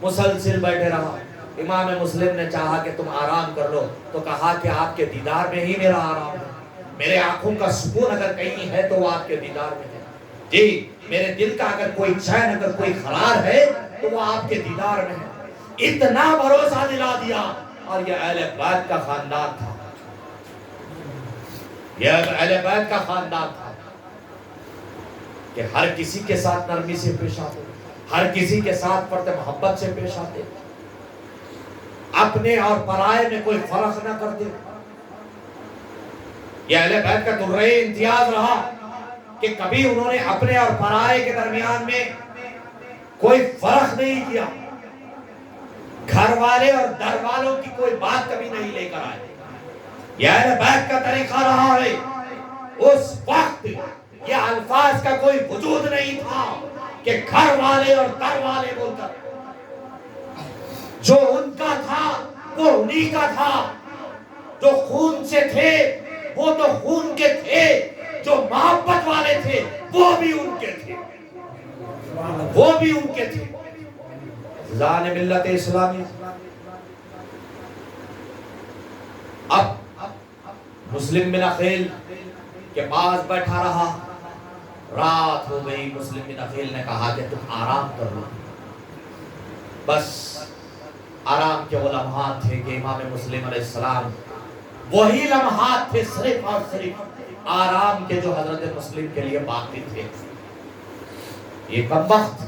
مسلسل بیٹھے رہا۔ امام مسلم نے چاہا کہ تم آرام کر لو، تو کہا کہ آپ کے دیدار میں ہی میرا آرام ہے، میرے آنکھوں کا سکون اگر کہیں ہے تو وہ آپ کے دیدار میں ہے، جی میرے دل کا اگر کوئی چین، اگر کوئی قرار ہے تو وہ آپ کے دیدار میں ہے۔ اتنا بھروسہ دلا دیا، اور یہ اہل بیت کا خاندان تھا، یہ اہل بیت کا خاندان تھا کہ ہر کسی کے ساتھ نرمی سے پیش آتے، ہر کسی کے ساتھ پرت محبت سے پیش آتے، اپنے اور پرائے میں کوئی فرق نہ کرتے۔ یہ اہل بیت کا درجہ امتیاز رہا کہ کبھی انہوں نے اپنے اور پرائے کے درمیان میں کوئی فرق نہیں کیا، گھر والے اور در والوں کی کوئی بات کبھی نہیں لے کر آئے۔ یہ اہل بیت کا طریقہ رہا ہے۔ اس وقت یہ الفاظ کا کوئی وجود نہیں تھا کہ گھر والے اور در والے بول کر، جو ان کا تھا وہ انہی کا تھا، جو خون سے تھے وہ تو خون کے تھے، جو محبت والے تھے وہ بھی ان کے تھے، وہ بھی ان کے تھے۔ زان ملت اسلامی اب مسلم بن عقیل کے پاس بیٹھا رہا، رات ہو گئی، مسلم بن عقیل نے کہا کہ تم آرام کر لو۔ بس آرام کے وہ لمحات تھے کہ امام مسلم علیہ السلام، وہی لمحات تھے صرف اور صرف آرام کے جو حضرت مسلم کے لیے باقی تھے۔ یہ کم وقت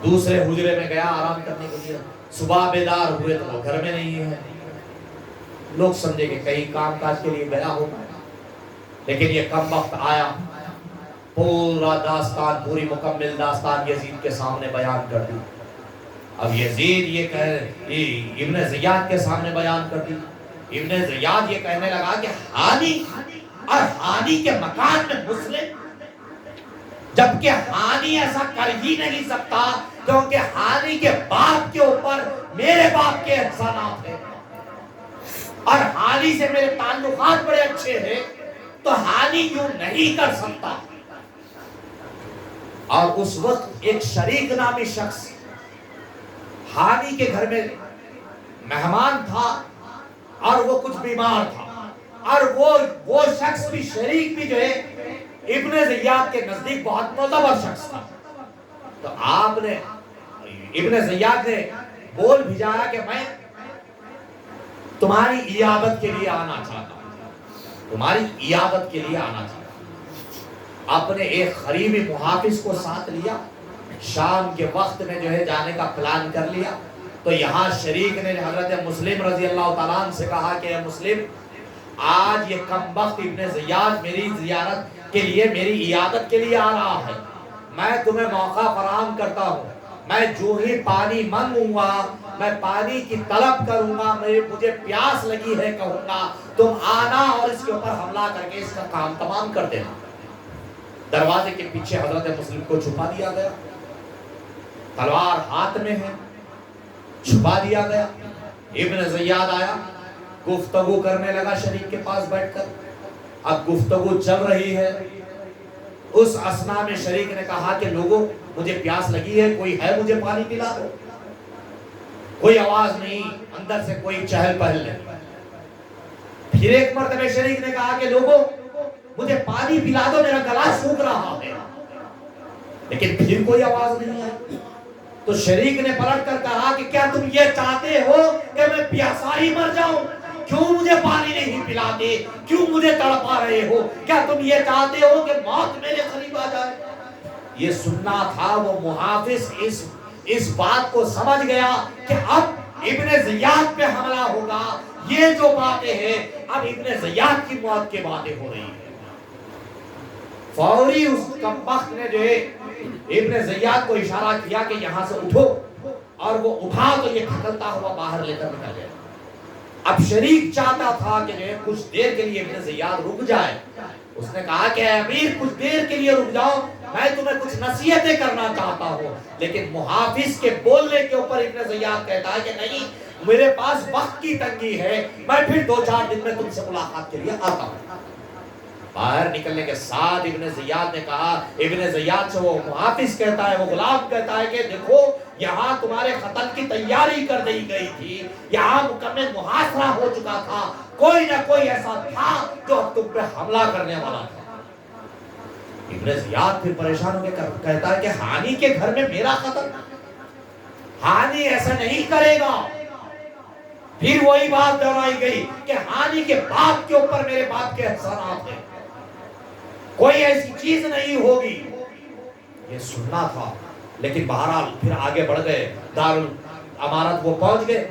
دوسرے حجرے میں گیا آرام کرنے کے لیے، صبح بیدار ہوئے تو وہ گھر میں نہیں ہے، لوگ سمجھے کہ کہیں کام کاج کے لیے گیا ہوگا، لیکن یہ کم وقت آیا، پورا داستان، پوری مکمل داستان یزید کے سامنے بیان کر دی۔ اب یزید یہ ابن زیاد کے سامنے بیان کر دی۔ ابن زیاد یہ کہنے لگا کہ ہانی اور ہانی کے مکان میں مسلم، جبکہ ہانی ایسا کر ہی نہیں سکتا، کیونکہ ہانی کے باپ کے اوپر میرے باپ کے احسانات ہیں، اور ہانی سے میرے تعلقات بڑے اچھے ہیں، تو ہانی یوں نہیں کر سکتا۔ اور اس وقت ایک شریک نامی شخص ہانی کے گھر میں مہمان تھا، اور وہ کچھ بیمار تھا، اور وہ شخص بھی، شریک بھی جو ہے ابن زیاد کے نزدیک بہت معتبر شخص تھا۔ تو آپ نے، ابن زیاد نے بول بھیجایا کہ میں تمہاری عیادت کے لیے آنا چاہتا ہوں، تمہاری عیادت کے لیے آنا چاہتا ہوں۔ آپ نے ایک قریبی محافظ کو ساتھ لیا، شام کے وقت میں جو ہے جانے کا پلان کر لیا۔ تو یہاں شریک نے حضرت مسلم رضی اللہ تعالیٰ عنہ سے کہا کہ اے مسلم، آج یہ کم وقت ابن زیاد میری زیارت کے لیے، میری عیادت کے لیے آ رہا ہے، میں تمہیں موقع فراہم کرتا ہوں، میں جو ہی پانی مانگوں گا، میں پانی کی طلب کروں گا، مجھے پیاس لگی ہے کہوں گا، تم آنا اور اس کے اوپر حملہ کر کے اس کا کام تمام کر دینا۔ دروازے کے پیچھے حضرت مسلم کو چھپا دیا گیا، تلوار ہاتھ میں ہے، چھپا دیا گیا۔ ابن زیاد آیا، گفتگو کرنے لگا شریک کے پاس بیٹھ کر۔ اب گفتگو چل رہی ہے، اس اثنا میں شریک نے کہا کہ لوگوں مجھے پیاس لگی ہے، کوئی ہے مجھے پانی پلا دو۔ کوئی آواز نہیں، اندر سے کوئی چہل پہل نہیں۔ پھر ایک مرتبہ شریک نے کہا کہ لوگوں مجھے پانی پلا دو، میرا گلا سوکھ رہا ہے، لیکن پھر کوئی آواز نہیں آئی۔ تو شریک نے پلٹ کر کہا کہ کیا تم یہ چاہتے ہو کہ میں پیاسا ہی مر جاؤں؟ کیوں مجھے پانی نہیں پلاتے؟ کیوں مجھے تڑپا رہے ہو؟ کیا تم یہ چاہتے ہو کہ موت میرے قریب آ جائے؟ یہ سننا تھا۔ وہ محافظ اس بات کو سمجھ گیا کہ اب ابن زیاد پہ حملہ ہوگا، یہ جو باتیں ہیں اب ابن زیاد کی موت کی باتیں ہو رہی ہیں۔ فوری اس کمبخت نے جو ہے ابن زیاد کو اشارہ کیا کہ یہاں سے اٹھو، اور وہ اٹھا تو یہ کھٹلتا ہوا باہر لے کر نکل گیا۔ اب شریک چاہتا تھا کہ جو ہے کچھ دیر کے لیے ابن زیاد رک جائے۔ اس نے کہا کہ اے امیر کچھ دیر کے لیے رک جاؤ، میں تمہیں کچھ نصیحتیں کرنا چاہتا ہوں۔ لیکن محافظ کے بولنے کے اوپر ابن زیاد کہتا ہے کہ نہیں، میرے پاس وقت کی تنگی ہے، میں پھر 2-4 دن میں تم سے ملاقات کے لیے آتا ہوں۔ باہر نکلنے کے ساتھ ابن زیاد نے کہا، ابن زیاد سے وہ محافظ کہتا ہے، وہ غلام کہتا ہے کہ دیکھو یہاں تمہارے قتل کی تیاری کر دی گئی تھی، یہاں مکمل محاصرہ ہو چکا تھا، کوئی نہ کوئی ایسا تھا جو تم پہ حملہ کرنے والا تھا۔ ابن زیاد پھر پریشان ہو کے کہتا ہے کہ ہانی کے گھر میں میرا قتل، ہانی ایسا نہیں کرے گا۔ پھر وہی بات دہرائی گئی کہ ہانی کے باپ کے اوپر میرے باپ کے احسانات ہیں، کوئی ایسی چیز نہیں ہوگی۔ یہ سننا تھا، لیکن بہرحال پھر آگے بڑھ گئے، دارالامارت وہ پہنچ گئے۔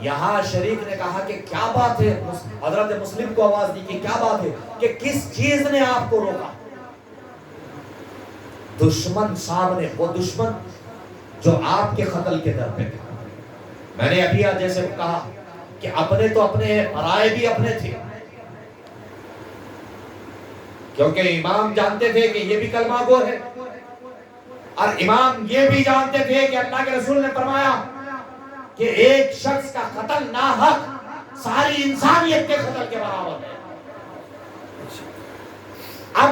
یہاں شریک نے کہا کہ کیا بات ہے، حضرت مسلم کو آواز دی کہ کیا بات ہے، کہ کس چیز نے آپ کو روکا؟ دشمن سامنے، وہ دشمن جو آپ کے قتل کے در پہ تھا۔ میں نے ابھی جیسے کہا کہ اپنے تو اپنے، پرائے بھی اپنے تھے، کیونکہ امام جانتے تھے کہ یہ بھی کلمہ گو ہے، اور امام یہ بھی جانتے تھے کہ اللہ کے رسول نے فرمایا کہ ایک شخص کا قتل ناحق ساری انسانیت کے قتل کے برابر ہے۔ اب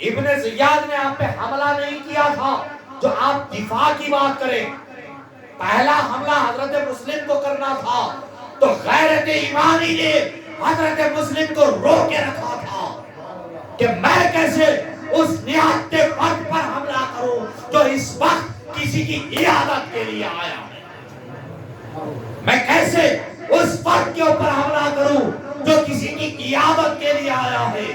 ابن زیاد نے آپ پہ حملہ نہیں کیا تھا جو آپ دفاع کی بات کریں، پہلا حملہ حضرت مسلم کو کرنا تھا، تو غیرت ایمانی نے حضرت مسلم کو رو کے رکھا تھا کہ میں کیسے اس نہایت فرد پر حملہ کروں جو اس وقت کسی کی عیادت کے لیے آیا ہے، میں کیسے اس فرد کے اوپر حملہ کروں جو کسی کی عیادت کے لیے آیا ہے۔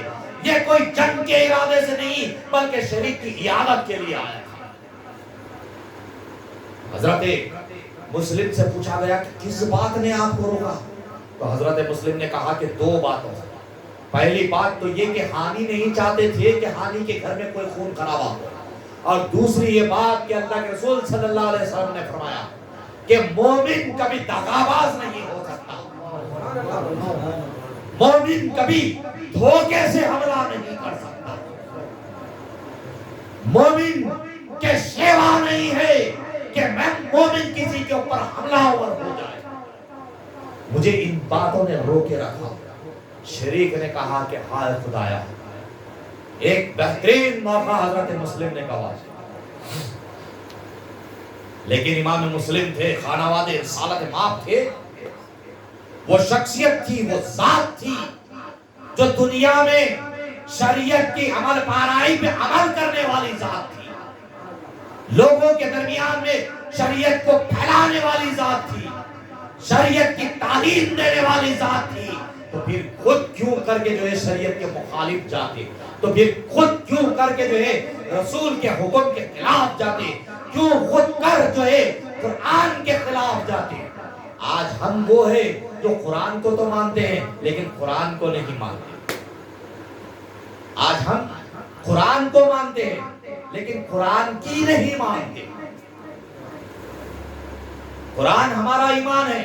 یہ کوئی جنگ کے ارادے سے نہیں بلکہ شریک کی عیادت کے لیے آیا ہے۔ حضرت مسلم سے پوچھا گیا کہ کس بات نے آپ کو روکا؟ تو حضرت مسلم نے کہا کہ 2 باتوں سے، پہلی بات تو یہ کہ ہانی نہیں چاہتے تھے کہ ہانی کے گھر میں کوئی خون خرابہ ہو، اور دوسری یہ بات کہ اللہ کے رسول صلی اللہ علیہ وسلم نے فرمایا کہ مومن کبھی دغاباز نہیں ہو سکتا، مومن کبھی دھوکے سے حملہ نہیں کر سکتا، مومن کے سیوا نہیں ہے کہ میں مومن کسی کے اوپر حملہ آور ہو جائے۔ مجھے ان باتوں نے رو کے رکھا۔ شریک نے کہا کہ ہائے خدایا، ایک بہترین موقع حضرت مسلم نے گوا دیا، لیکن امام مسلم تھے، خانواد رسالت مآب تھے، وہ شخصیت تھی، وہ ذات تھی جو دنیا میں شریعت کی عمل پارائی پہ عمل کرنے والی ذات تھی، لوگوں کے درمیان میں شریعت کو پھیلانے والی ذات تھی، شریعت کی تعلیم دینے والی ذات تھی۔ تو پھر خود کیوں کر کے جو ہے شریعت کے مخالف جاتے، تو پھر خود کیوں کر کے جو ہے رسول کے حکم کے خلاف جاتے، کیوں خود کر جو ہے قرآن کے خلاف جاتے۔ آج ہم وہ ہے جو قرآن کو تو مانتے ہیں لیکن قرآن کو نہیں مانتے، آج ہم قرآن کو مانتے ہیں لیکن قرآن کی نہیں مانتے۔ قرآن ہمارا ایمان ہے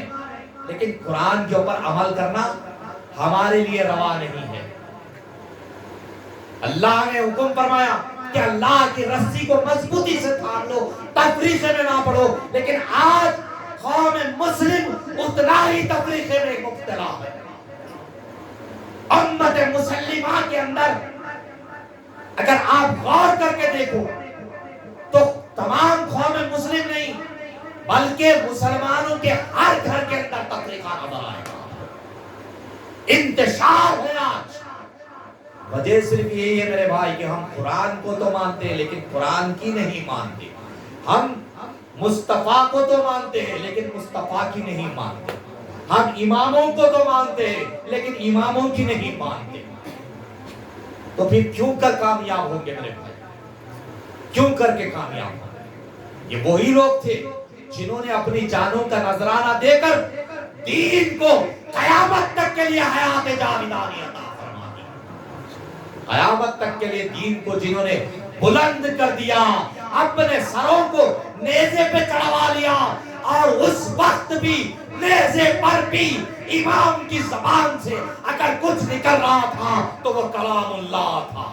لیکن قرآن کے اوپر عمل کرنا ہمارے لیے روا نہیں ہے۔ اللہ نے حکم فرمایا کہ اللہ کی رسی کو مضبوطی سے تھام لو، تفریقے میں نہ پڑو، لیکن آج قوم مسلم اتنا ہی تفریقے میں مبتلا ہے۔ امت مسلمہ کے اندر اگر آپ غور کر کے دیکھو تو تمام قوم مسلم نہیں بلکہ مسلمانوں کے ہر گھر کے اندر تفریقہ نظر آئے گا، انتشار ہے آج۔ وجہ صرف یہی ہے میرے بھائی کہ ہم قرآن کو تو مانتے ہیں لیکن قرآن کی نہیں مانتے، ہم مصطفیٰ کو تو مانتے ہیں لیکن مصطفیٰ کی نہیں مانتے، ہم اماموں کو تو مانتے ہیں لیکن اماموں کی نہیں مانتے۔ تو پھر کیوں کر کامیاب ہوں گے میرے بھائی، کیوں کر کے کامیاب ہوں گے؟ یہ وہی لوگ تھے جنہوں نے اپنی جانوں کا نذرانہ دے کر دین کو قیامت تک کے لیے حیات جاویدانی عطا فرما دی۔ قیامت تک کے لیے دین کو جنہوں نے بلند کر دیا، اپنے سروں کو نیزے پہ چڑھوا لیا، اور اس وقت بھی نیزے پر بھی امام کی زبان سے اگر کچھ نکل رہا تھا تو وہ کلام اللہ تھا،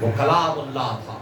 وہ کلام اللہ تھا۔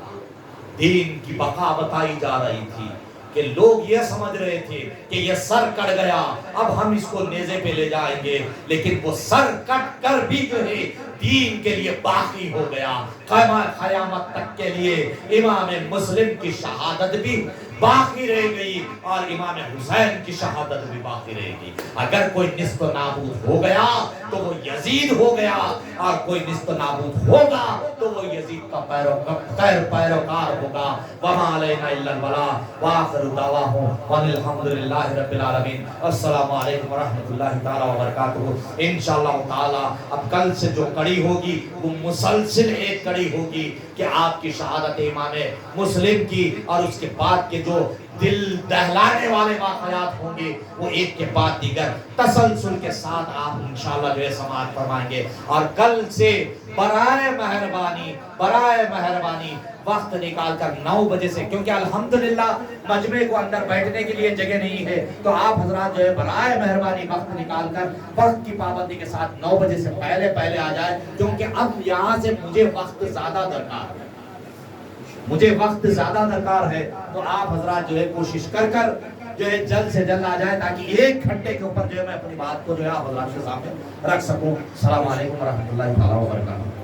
دین کی بقا بتائی جا رہی تھی کہ لوگ یہ سمجھ رہے تھے کہ یہ سر کٹ گیا، اب ہم اس کو نیزے پہ لے جائیں گے، لیکن وہ سر کٹ کر بھی جو ہے دین کے لیے باقی ہو گیا۔ قیامت تک کے لیے امام مسلم کی شہادت بھی باقی رہ گئی، اور امام حسین کی شہادت بھی باقی رہے گی۔ اگر کوئی نصف نابود ہو گیا تو وہ یزید ہو گیا، اور کوئی نصف نابود ہوگا تو وہ یزید کا پیروکار ہوگا۔ وما علینا الا البلاغ وآخر دعواہم ان الحمدللہ رب العالمین۔ السلام علیکم ورحمۃ اللہ تعالی وبرکاتہ۔ انشاءاللہ تعالی اب کل سے جو کڑی ہوگی وہ مسلسل ایک کڑی ہوگی کہ آپ کی شہادت امام مسلم کی، اور اس کے بعد کے جو دل دہلانے والے واقعات ہوں گے وہ ایک کے بعد دیگر تسلسل کے ساتھ آپ انشاءاللہ جو ہے سماعت فرمائیں گے۔ اور کل سے برائے مہربانی وقت نکال کر 9 بجے سے، کیونکہ الحمدللہ مجمع کو اندر بیٹھنے کے لیے جگہ نہیں ہے، تو آپ حضرات جو ہے برائے مہربانی وقت نکال کر وقت کی پابندی کے ساتھ 9 بجے سے پہلے آ جائے، کیونکہ اب یہاں سے مجھے وقت زیادہ درکار ہے، تو آپ حضرات جو ہے کوشش کر جو ہے جلد سے جلد آ جائے، تاکہ 1 گھنٹے کے اوپر جو ہے میں اپنی بات کو جو ہے آپ حضرات کے سامنے رکھ سکوں۔ السلام علیکم ورحمۃ اللہ تعالی وبرکاتہ۔